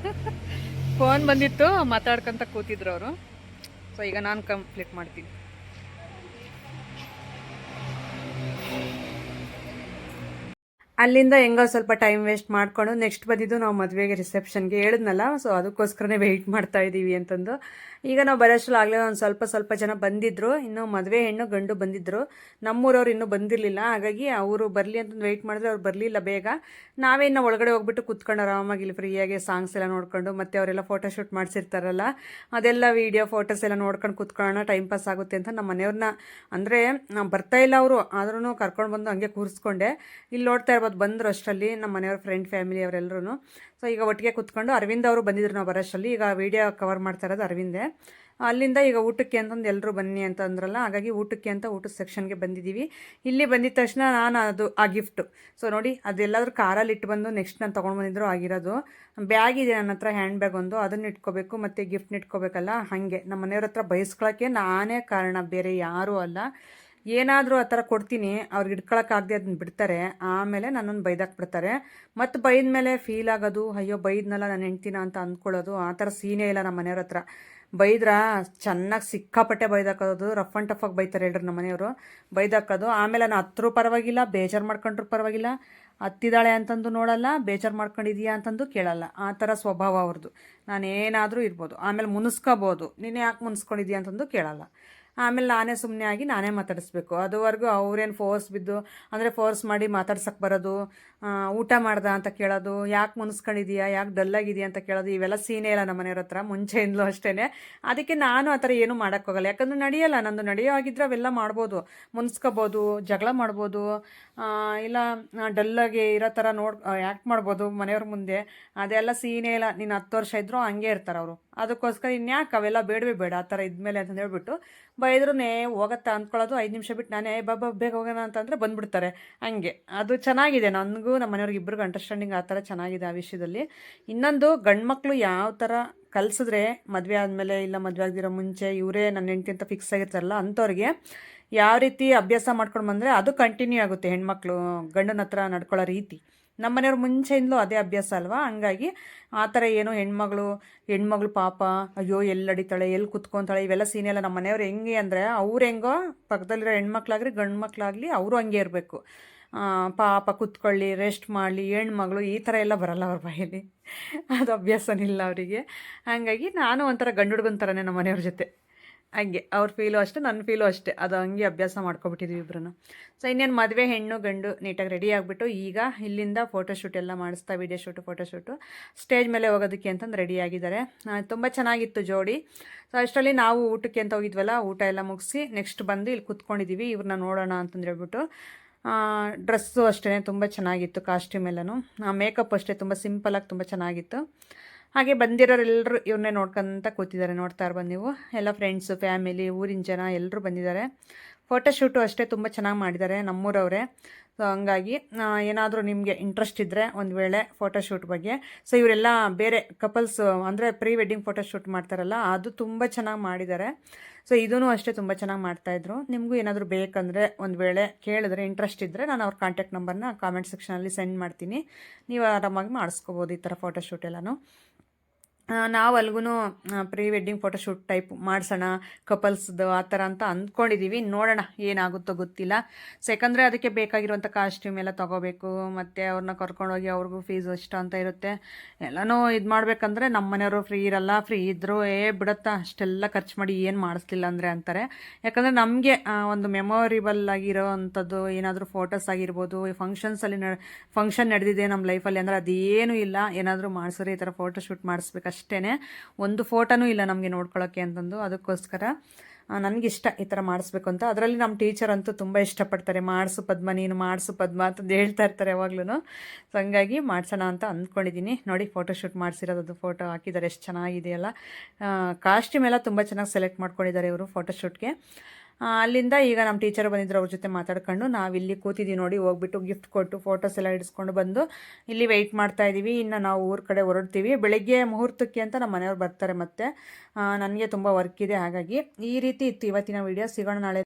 ಫೋನ್ ಬಂದಿತ್ತು, ಮಾತಾಡ್ಕೊಂತ ಕೂತಿದ್ರು ಅವರು. ಸೊ ಈಗ ನಾನು ಕಂಪ್ಲೀಟ್ ಮಾಡ್ತೀನಿ. ಅಲ್ಲಿಂದ ಹೆಂಗೋ ಸ್ವಲ್ಪ ಟೈಮ್ ವೇಸ್ಟ್ ಮಾಡ್ಕೊಂಡು ನೆಕ್ಸ್ಟ್ ಬಂದಿದ್ದು ನಾವು ಮದುವೆಗೆ ರಿಸೆಪ್ಷನ್ಗೆ ಹೇಳಿದ್ನಲ್ಲ. ಸೊ ಅದಕ್ಕೋಸ್ಕರನೇ ವೆಯ್ಟ್ ಮಾಡ್ತಾ ಇದ್ದೀವಿ ಅಂತಂದು. ಈಗ ನಾವು ಬರೋಷ್ಟರಾಗಲೇ ಒಂದು ಸ್ವಲ್ಪ ಜನ ಬಂದಿದ್ದರು. ಇನ್ನು ಮದುವೆ ಹೆಣ್ಣು ಗಂಡು ಬಂದಿದ್ದರು. ನಮ್ಮೂರವ್ರು ಇನ್ನೂ ಬಂದಿರಲಿಲ್ಲ. ಹಾಗಾಗಿ ಅವರು ಬರಲಿ ಅಂತಂದು ವೆಯ್ಟ್ ಮಾಡಿದ್ರೆ ಅವ್ರು ಬರಲಿಲ್ಲ ಬೇಗ. ನಾವೇ ಇನ್ನು ಒಳಗಡೆ ಹೋಗ್ಬಿಟ್ಟು ಕುತ್ಕೊಂಡು ಆರಾಮಾಗಿ ಇಲ್ಲಿ ಫ್ರೀಯಾಗಿ ಸಾಂಗ್ಸ್ ಎಲ್ಲ ನೋಡ್ಕೊಂಡು, ಮತ್ತು ಅವರೆಲ್ಲ ಫೋಟೋಶೂಟ್ ಮಾಡಿಸಿರ್ತಾರಲ್ಲ ಅದೆಲ್ಲ ವೀಡಿಯೋ ಫೋಟೋಸ್ ಎಲ್ಲ ನೋಡ್ಕೊಂಡು ಕುತ್ಕೊಳ್ಳೋಣ, ಟೈಮ್ ಪಾಸ್ ಆಗುತ್ತೆ ಅಂತ ನಮ್ಮ ಮನೆಯವ್ರನ್ನ, ಅಂದರೆ ಬರ್ತಾ ಇಲ್ಲ ಅವರು, ಆದ್ರೂ ಕರ್ಕೊಂಡು ಬಂದು ಹಂಗೆ ಕೂರಿಸ್ಕೊಂಡೆ. ಇಲ್ಲಿ ನೋಡ್ತಾ ಇರ್ಬೋದು ಬಂದರು ಅಷ್ಟರಲ್ಲಿ ನಮ್ಮ ಮನೆಯವ್ರ ಫ್ರೆಂಡ್ ಫ್ಯಾಮಿಲಿ ಅವರೆಲ್ಲರೂ. ಸೊ ಈಗ ಒಟ್ಟಿಗೆ ಕುತ್ಕೊಂಡು ಅರವಿಂದ್ ಅವರು ಬಂದಿದ್ರು ನಾವು ಬರೋಷ್ಟರಲ್ಲಿ. ಈಗ ವೀಡಿಯೋ ಕವರ್ ಮಾಡ್ತಾ ಇರೋದು ಅರವಿಂದೇ. ಅಲ್ಲಿಂದ ಈಗ ಊಟಕ್ಕೆ ಅಂತಂದು ಎಲ್ಲರೂ ಬನ್ನಿ ಅಂತ ಅಂದ್ರಲ್ಲ, ಹಾಗಾಗಿ ಊಟಕ್ಕೆ ಅಂತ ಊಟದ ಸೆಕ್ಷನ್ಗೆ ಬಂದಿದ್ದೀವಿ. ಇಲ್ಲಿ ಬಂದಿದ ತಕ್ಷಣ ನಾನು ಅದು ಆ ಗಿಫ್ಟು, ಸೊ ನೋಡಿ ಅದೆಲ್ಲಾದ್ರೂ ಕಾರಲ್ಲಿ ಇಟ್ಟು ಬಂದು ನೆಕ್ಸ್ಟ್ ನಾನು ತೊಗೊಂಡು ಬಂದಿದ್ರು ಆಗಿರೋದು. ಬ್ಯಾಗ್ ಇದೆ ನನ್ನ ಹತ್ರ, ಹ್ಯಾಂಡ್ ಬ್ಯಾಗ್ ಒಂದು, ಅದನ್ನು ಇಟ್ಕೋಬೇಕು ಮತ್ತು ಗಿಫ್ಟ್ನ ಇಟ್ಕೋಬೇಕಲ್ಲ. ಹಾಗೆ ನಮ್ಮ ಮನೆಯವ್ರ ಹತ್ರ ಬಯಸ್ಕೊಳ್ಳೋಕ್ಕೆ ನಾನೇ ಕಾರಣ, ಬೇರೆ ಯಾರೂ ಅಲ್ಲ. ಏನಾದರೂ ಆ ಥರ ಕೊಡ್ತೀನಿ, ಅವ್ರಿಗೆ ಇಟ್ಕೊಳಕ್ಕಾಗದೆ ಅದನ್ನ ಬಿಡ್ತಾರೆ, ಆಮೇಲೆ ನನ್ನನ್ನು ಬೈದಾಕ್ಬಿಡ್ತಾರೆ. ಮತ್ತು ಬೈದ ಮೇಲೆ ಫೀಲ್ ಆಗೋದು, ಅಯ್ಯೋ ಬೈದ್ನಲ್ಲ ನನ್ನ ಹೆಂಡ್ತಿನ ಅಂತ ಅಂದ್ಕೊಳ್ಳೋದು, ಆ ಥರ ಸೀನೇ ಇಲ್ಲ ನಮ್ಮ ಮನೆಯವ್ರ ಹತ್ರ. ಬೈದ್ರ ಚೆನ್ನಾಗಿ ಸಿಕ್ಕಾಪಟ್ಟೆ ಬೈದಾಕೋದು, ರಫ್ ಆ್ಯಂಡ್ ಟಫಾಗಿ ಬೈತಾರೆ ಹೇಳ್ರಿ ನಮ್ಮ ಮನೆಯವರು. ಬೈದಾಕೋದು ಆಮೇಲೆ ನಾನು ಹತ್ತರೂ ಪರವಾಗಿಲ್ಲ, ಬೇಜಾರು ಮಾಡ್ಕೊಂಡ್ರೂ ಪರವಾಗಿಲ್ಲ, ಹತ್ತಿದಾಳೆ ಅಂತಂದು ನೋಡಲ್ಲ, ಬೇಜಾರು ಮಾಡ್ಕೊಂಡಿದೀಯಾ ಅಂತಂದು ಕೇಳಲ್ಲ. ಆ ಥರ ಸ್ವಭಾವ ಅವ್ರದ್ದು. ನಾನೇನಾದರೂ ಇರ್ಬೋದು, ಆಮೇಲೆ ಮುನಿಸ್ಕೋಬೋದು, ನೀನು ಯಾಕೆ ಮುನಿಸ್ಕೊಂಡಿದ್ಯಾ ಅಂತಂದು ಕೇಳಲ್ಲ. ಆಮೇಲೆ ನಾನೇ ಸುಮ್ಮನೆ ಆಗಿ ನಾನೇ ಮಾತಾಡಿಸ್ಬೇಕು. ಅದುವರೆಗೂ ಅವ್ರೇನು ಫೋರ್ಸ್ ಬಿದ್ದು, ಅಂದರೆ ಫೋರ್ಸ್ ಮಾಡಿ ಮಾತಾಡ್ಸಕ್ಕೆ ಬರೋದು, ಊಟ ಮಾಡ್ದ ಅಂತ ಕೇಳೋದು, ಯಾಕೆ ಮುನ್ಸ್ಕೊಂಡಿದೀಯಾ, ಯಾಕೆ ಡಲ್ಲಾಗಿದೆಯಾ ಅಂತ ಕೇಳೋದು, ಇವೆಲ್ಲ ಸೀನೇ ಇಲ್ಲ ನಮ್ಮ ಮನೆಯವ್ರ ಹತ್ರ, ಮುಂಚೆಯಿಂದಲೂ ಅಷ್ಟೇ. ಅದಕ್ಕೆ ನಾನು ಆ ಥರ ಏನೂ ಮಾಡೋಕ್ಕೋಗಲ್ಲ, ಯಾಕಂದ್ರೆ ನಡೆಯಲ್ಲ. ನಂದು ನಡೆಯೋ ಆಗಿದ್ರೆ ಅವೆಲ್ಲ ಮಾಡ್ಬೋದು, ಮುನ್ಸ್ಕೋಬೋದು, ಜಗಳ ಮಾಡ್ಬೋದು, ಇಲ್ಲ ಡಲ್ಲಾಗಿ ಇರೋ ಥರ ಯಾಕೆ ಮಾಡ್ಬೋದು ಮನೆಯವ್ರ ಮುಂದೆ. ಅದೆಲ್ಲ ಸೀನೇ ಇಲ್ಲ. ನೀನು 10 ವರ್ಷ ಇದ್ದರೂ ಹಂಗೆ ಇರ್ತಾರೆ ಅವರು. ಅದಕ್ಕೋಸ್ಕರ ಇನ್ಯಾಕೆ ಅವೆಲ್ಲ ಬೇಡವೇ ಬೇಡ ಆ ಥರ ಇದ್ಮೇಲೆ ಅಂತಂದು ಹೇಳ್ಬಿಟ್ಟು ಬೈದ್ರೂ ಹೋಗತ್ತಾ ಅಂದ್ಕೊಳ್ಳೋದು. 5 ನಿಮಿಷ ಬಿಟ್ಟು ನಾನೇ ಬಾಬಾ ಬೇಗ ಹೋಗೋಣ ಅಂತಂದರೆ ಬಂದುಬಿಡ್ತಾರೆ. ಹಂಗೆ ಅದು ಚೆನ್ನಾಗಿದೆ. ನನಗೂ ನಮ್ಮ ಮನೆಯವ್ರಿಗೆ ಇಬ್ಬರಿಗೂ ಅಂಡರ್ಸ್ಟ್ಯಾಂಡಿಂಗ್ ಆ ಥರ ಚೆನ್ನಾಗಿದೆ ಆ ವಿಷಯದಲ್ಲಿ. ಇನ್ನೊಂದು, ಗಂಡು ಮಕ್ಕಳು ಯಾವ ಥರ ಕಲಿಸಿದ್ರೆ ಮದುವೆ ಆದಮೇಲೆ ಇಲ್ಲ ಮದುವೆ ಆಗದಿರೋ ಮುಂಚೆ ಇವರೇ ನನ್ನ ಹೆಂಡ್ತಿ ಅಂತ ಫಿಕ್ಸ್ ಆಗಿರ್ತಾರಲ್ಲ ಅಂಥವ್ರಿಗೆ ಯಾವ ರೀತಿ ಅಭ್ಯಾಸ ಮಾಡ್ಕೊಂಡು ಬಂದರೆ ಅದು ಕಂಟಿನ್ಯೂ ಆಗುತ್ತೆ. ಹೆಣ್ಮಕ್ಳು ಗಂಡನ ಹತ್ರ ನಡ್ಕೊಳ್ಳೋ ರೀತಿ ನಮ್ಮ ಮನೆಯವ್ರ ಮುಂಚೆಯಿಂದಲೂ ಅದೇ ಅಭ್ಯಾಸ ಅಲ್ವಾ. ಹಂಗಾಗಿ ಆ ಥರ ಏನು ಹೆಣ್ಮಗಳು ಪಾಪ ಅಯ್ಯೋ ಎಲ್ಲಿ ಅಡಿತಾಳೆ, ಎಲ್ಲಿ ಕುತ್ಕೊತಾಳೆ, ಇವೆಲ್ಲ ಸೀನೆಲ್ಲ ನಮ್ಮ ಮನೆಯವ್ರು ಹೆಂಗೆ ಅಂದರೆ, ಅವ್ರು ಹೆಂಗೋ ಪಕ್ಕದಲ್ಲಿರೋ ಹೆಣ್ಮಕ್ಳಾಗ್ರಿ ಗಂಡು ಮಕ್ಕಳಾಗಲಿ ಅವರು ಹಂಗೆ ಇರಬೇಕು. ಪಾಪ ಕುತ್ಕೊಳ್ಳಿ, ರೆಸ್ಟ್ ಮಾಡಲಿ, ಹೆಣ್ಮಗಳು ಈ ಥರ ಎಲ್ಲ ಬರಲ್ಲ ಅವ್ರ ಬಾಯಲ್ಲಿ. ಅದು ಅಭ್ಯಾಸನಿಲ್ಲ ಅವರಿಗೆ. ಹಾಗಾಗಿ ನಾನು ಒಂಥರ ಗಂಡು ಹುಡುಗನ ಥರನೇ ನಮ್ಮ ಮನೆಯವ್ರ ಜೊತೆ. ಹಂಗೆ ಅವ್ರ ಫೀಲು ಅಷ್ಟೇ, ನನ್ನ ಫೀಲು ಅಷ್ಟೇ. ಅದು ಹಂಗೆ ಅಭ್ಯಾಸ ಮಾಡ್ಕೊಬಿಟ್ಟಿದ್ವಿ ಇಬ್ಬರೂ. ಸೊ ಇನ್ನೇನು ಮದುವೆ ಹೆಣ್ಣು ಗಂಡು ನೀಟಾಗಿ ರೆಡಿ ಆಗಿಬಿಟ್ಟು ಈಗ ಇಲ್ಲಿಂದ ಫೋಟೋಶೂಟ್ ಎಲ್ಲ ಮಾಡಿಸ್ತಾ, ವೀಡಿಯೋ ಶೂಟು ಫೋಟೋಶೂಟು ಸ್ಟೇಜ್ ಮೇಲೆ ಹೋಗೋದಕ್ಕೆ ಅಂತಂದು ರೆಡಿ ಆಗಿದ್ದಾರೆ. ತುಂಬ ಚೆನ್ನಾಗಿತ್ತು ಜೋಡಿ. ಸೊ ಅಷ್ಟರಲ್ಲಿ ನಾವು ಊಟಕ್ಕೆ ಅಂತ ಹೋಗಿದ್ವಲ್ಲ, ಊಟ ಎಲ್ಲ ಮುಗಿಸಿ ನೆಕ್ಸ್ಟ್ ಬಂದು ಇಲ್ಲಿ ಕುತ್ಕೊಂಡಿದ್ದೀವಿ ಇವ್ರನ್ನ ನೋಡೋಣ ಅಂತಂದು ಹೇಳ್ಬಿಟ್ಟು. ಡ್ರೆಸ್ಸು ಅಷ್ಟೇ ತುಂಬ ಚೆನ್ನಾಗಿತ್ತು, ಕಾಸ್ಟ್ಯೂಮ್ ಎಲ್ಲನೂ. ಮೇಕಪ್ ಅಷ್ಟೇ ತುಂಬ ಸಿಂಪಲಾಗಿ ತುಂಬ ಚೆನ್ನಾಗಿತ್ತು. ಹಾಗೆ ಬಂದಿರೋರೆಲ್ಲರೂ ಇವ್ರನ್ನೇ ನೋಡ್ಕೊಂತ ಕೂತಿದ್ದಾರೆ. ನೋಡ್ತಾ ಇರ್ಬೋದು ನೀವು, ಎಲ್ಲ ಫ್ರೆಂಡ್ಸು, ಫ್ಯಾಮಿಲಿ, ಊರಿನ ಜನ ಎಲ್ಲರೂ ಬಂದಿದ್ದಾರೆ. ಫೋಟೋಶೂಟು ಅಷ್ಟೇ ತುಂಬ ಚೆನ್ನಾಗಿ ಮಾಡಿದ್ದಾರೆ ನಮ್ಮೂರವರೇ. ಸೊ ಹಂಗಾಗಿ ಏನಾದರೂ ನಿಮಗೆ ಇಂಟ್ರೆಸ್ಟ್ ಇದ್ದರೆ ಒಂದು ವೇಳೆ ಫೋಟೋಶೂಟ್ ಬಗ್ಗೆ, ಸೊ ಇವರೆಲ್ಲ ಬೇರೆ ಕಪಲ್ಸು ಅಂದರೆ ಪ್ರೀ ವೆಡ್ಡಿಂಗ್ ಫೋಟೋಶೂಟ್ ಮಾಡ್ತಾರಲ್ಲ ಅದು ತುಂಬ ಚೆನ್ನಾಗಿ ಮಾಡಿದ್ದಾರೆ. ಸೊ ಇದೂ ಅಷ್ಟೇ ತುಂಬ ಚೆನ್ನಾಗಿ ಮಾಡ್ತಾಯಿದ್ರು. ನಿಮಗೂ ಏನಾದರೂ ಬೇಕಂದರೆ ಒಂದು ವೇಳೆ ಕೇಳಿದ್ರೆ, ಇಂಟ್ರೆಸ್ಟ್ ಇದ್ದರೆ ನಾನು ಅವ್ರ ಕಾಂಟ್ಯಾಕ್ಟ್ ನಂಬರ್ನ ಕಾಮೆಂಟ್ ಸೆಕ್ಷನಲ್ಲಿ ಸೆಂಡ್ ಮಾಡ್ತೀನಿ. ನೀವು ಆರಾಮಾಗಿ ಮಾಡಿಸ್ಕೋಬೋದು ಈ ಥರ ಫೋಟೋಶೂಟ್ ಎಲ್ಲನೂ. ನಾವು ಅಲ್ಗೂ ಪ್ರೀ ವೆಡ್ಡಿಂಗ್ ಫೋಟೋಶೂಟ್ ಟೈಪ್ ಮಾಡಿಸೋಣ ಕಪಲ್ಸ್ದು ಆ ಥರ ಅಂತ ಅಂದ್ಕೊಂಡಿದ್ದೀವಿ. ನೋಡೋಣ ಏನಾಗುತ್ತೋ ಗೊತ್ತಿಲ್ಲ. ಸೊ ಯಾಕಂದರೆ ಅದಕ್ಕೆ ಬೇಕಾಗಿರುವಂಥ ಕಾಸ್ಟ್ಯೂಮ್ ಎಲ್ಲ ತೊಗೋಬೇಕು, ಮತ್ತು ಅವ್ರನ್ನ ಕರ್ಕೊಂಡೋಗಿ ಅವ್ರಿಗೂ ಫೀಸ್ ಇಷ್ಟ ಅಂತ ಇರುತ್ತೆ. ಎಲ್ಲನೂ ಇದು ಮಾಡಬೇಕಂದ್ರೆ ನಮ್ಮ ಮನೆಯವರು ಫ್ರೀ ಇರಲ್ಲ. ಫ್ರೀ ಇದ್ದರೂ ಬಿಡುತ್ತಾ ಅಷ್ಟೆಲ್ಲ ಖರ್ಚು ಮಾಡಿ ಏನು ಮಾಡಿಸ್ಲಿಲ್ಲ ಅಂದರೆ ಅಂತಾರೆ. ಯಾಕಂದರೆ ನಮಗೆ ಒಂದು ಮೆಮೊರಿಬಲ್ ಆಗಿರೋ ಅಂಥದ್ದು ಏನಾದರೂ ಫೋಟೋಸ್ ಆಗಿರ್ಬೋದು, ಫಂಕ್ಷನ್ಸಲ್ಲಿ ಫಂಕ್ಷನ್ ನಡೆದಿದೆ ನಮ್ಮ ಲೈಫಲ್ಲಿ ಅಂದರೆ ಅದೇನೂ ಇಲ್ಲ. ಏನಾದರೂ ಮಾಡಿಸಿದ್ರೆ ಈ ಥರ ಫೋಟೋಶೂಟ್ ಮಾಡಿಸ್ಬೇಕು ಅಷ್ಟೇ. ಒಂದು ಫೋಟೋನೂ ಇಲ್ಲ ನಮಗೆ ನೋಡ್ಕೊಳ್ಳೋಕ್ಕೆ ಅಂತಂದು. ಅದಕ್ಕೋಸ್ಕರ ನನಗಿಷ್ಟ ಈ ಥರ ಮಾಡಿಸ್ಬೇಕು ಅಂತ. ಅದರಲ್ಲಿ ನಮ್ಮ ಟೀಚರ್ ಅಂತೂ ತುಂಬ ಇಷ್ಟಪಡ್ತಾರೆ, ಮಾಡಿಸು ಪದ್ಮ ನೀನು, ಮಾಡಿಸು ಪದ್ಮ ಅಂತಂದು ಹೇಳ್ತಾ ಇರ್ತಾರೆ ಯಾವಾಗ್ಲೂ. ಸೊ ಹಂಗಾಗಿ ಮಾಡ್ಸೋಣ ಅಂತ ಅಂದ್ಕೊಂಡಿದ್ದೀನಿ. ನೋಡಿ ಫೋಟೋಶೂಟ್ ಮಾಡಿಸಿರೋದು ಫೋಟೋ ಹಾಕಿದ್ದಾರೆ, ಎಷ್ಟು ಚೆನ್ನಾಗಿದೆಯಲ್ಲ. ಕಾಸ್ಟ್ಯೂಮ್ ಎಲ್ಲ ತುಂಬ ಚೆನ್ನಾಗಿ ಸೆಲೆಕ್ಟ್ ಮಾಡ್ಕೊಂಡಿದ್ದಾರೆ ಇವರು ಫೋಟೋಶೂಟ್ಗೆ. ಅಲ್ಲಿಂದ ಈಗ ನಮ್ಮ ಟೀಚರ್ ಬಂದಿದ್ರು, ಅವ್ರ ಜೊತೆ ಮಾತಾಡ್ಕೊಂಡು ನಾವಿಲ್ಲಿ ಕೂತಿದ್ದೀವಿ ನೋಡಿ. ಹೋಗ್ಬಿಟ್ಟು ಗಿಫ್ಟ್ ಕೊಟ್ಟು ಫೋಟೋಸ್ ಎಲ್ಲ ಹಿಡಿಸ್ಕೊಂಡು ಬಂದು ಇಲ್ಲಿ ವೆಯ್ಟ್ ಮಾಡ್ತಾಯಿದ್ದೀವಿ. ಇನ್ನು ನಾವು ಊರ ಕಡೆ ಹೊರಡ್ತೀವಿ. ಬೆಳಗ್ಗೆ ಮುಹೂರ್ತಕ್ಕೆ ಅಂತ ನಮ್ಮ ಮನೆಯವ್ರು ಬರ್ತಾರೆ. ಮತ್ತು ನನಗೆ ತುಂಬ ವರ್ಕ್ ಇದೆ, ಹಾಗಾಗಿ ಈ ರೀತಿ ಇತ್ತು ಇವತ್ತಿನ ವೀಡಿಯೋ. ಸಿಗೋಣ ನಾಳೆ.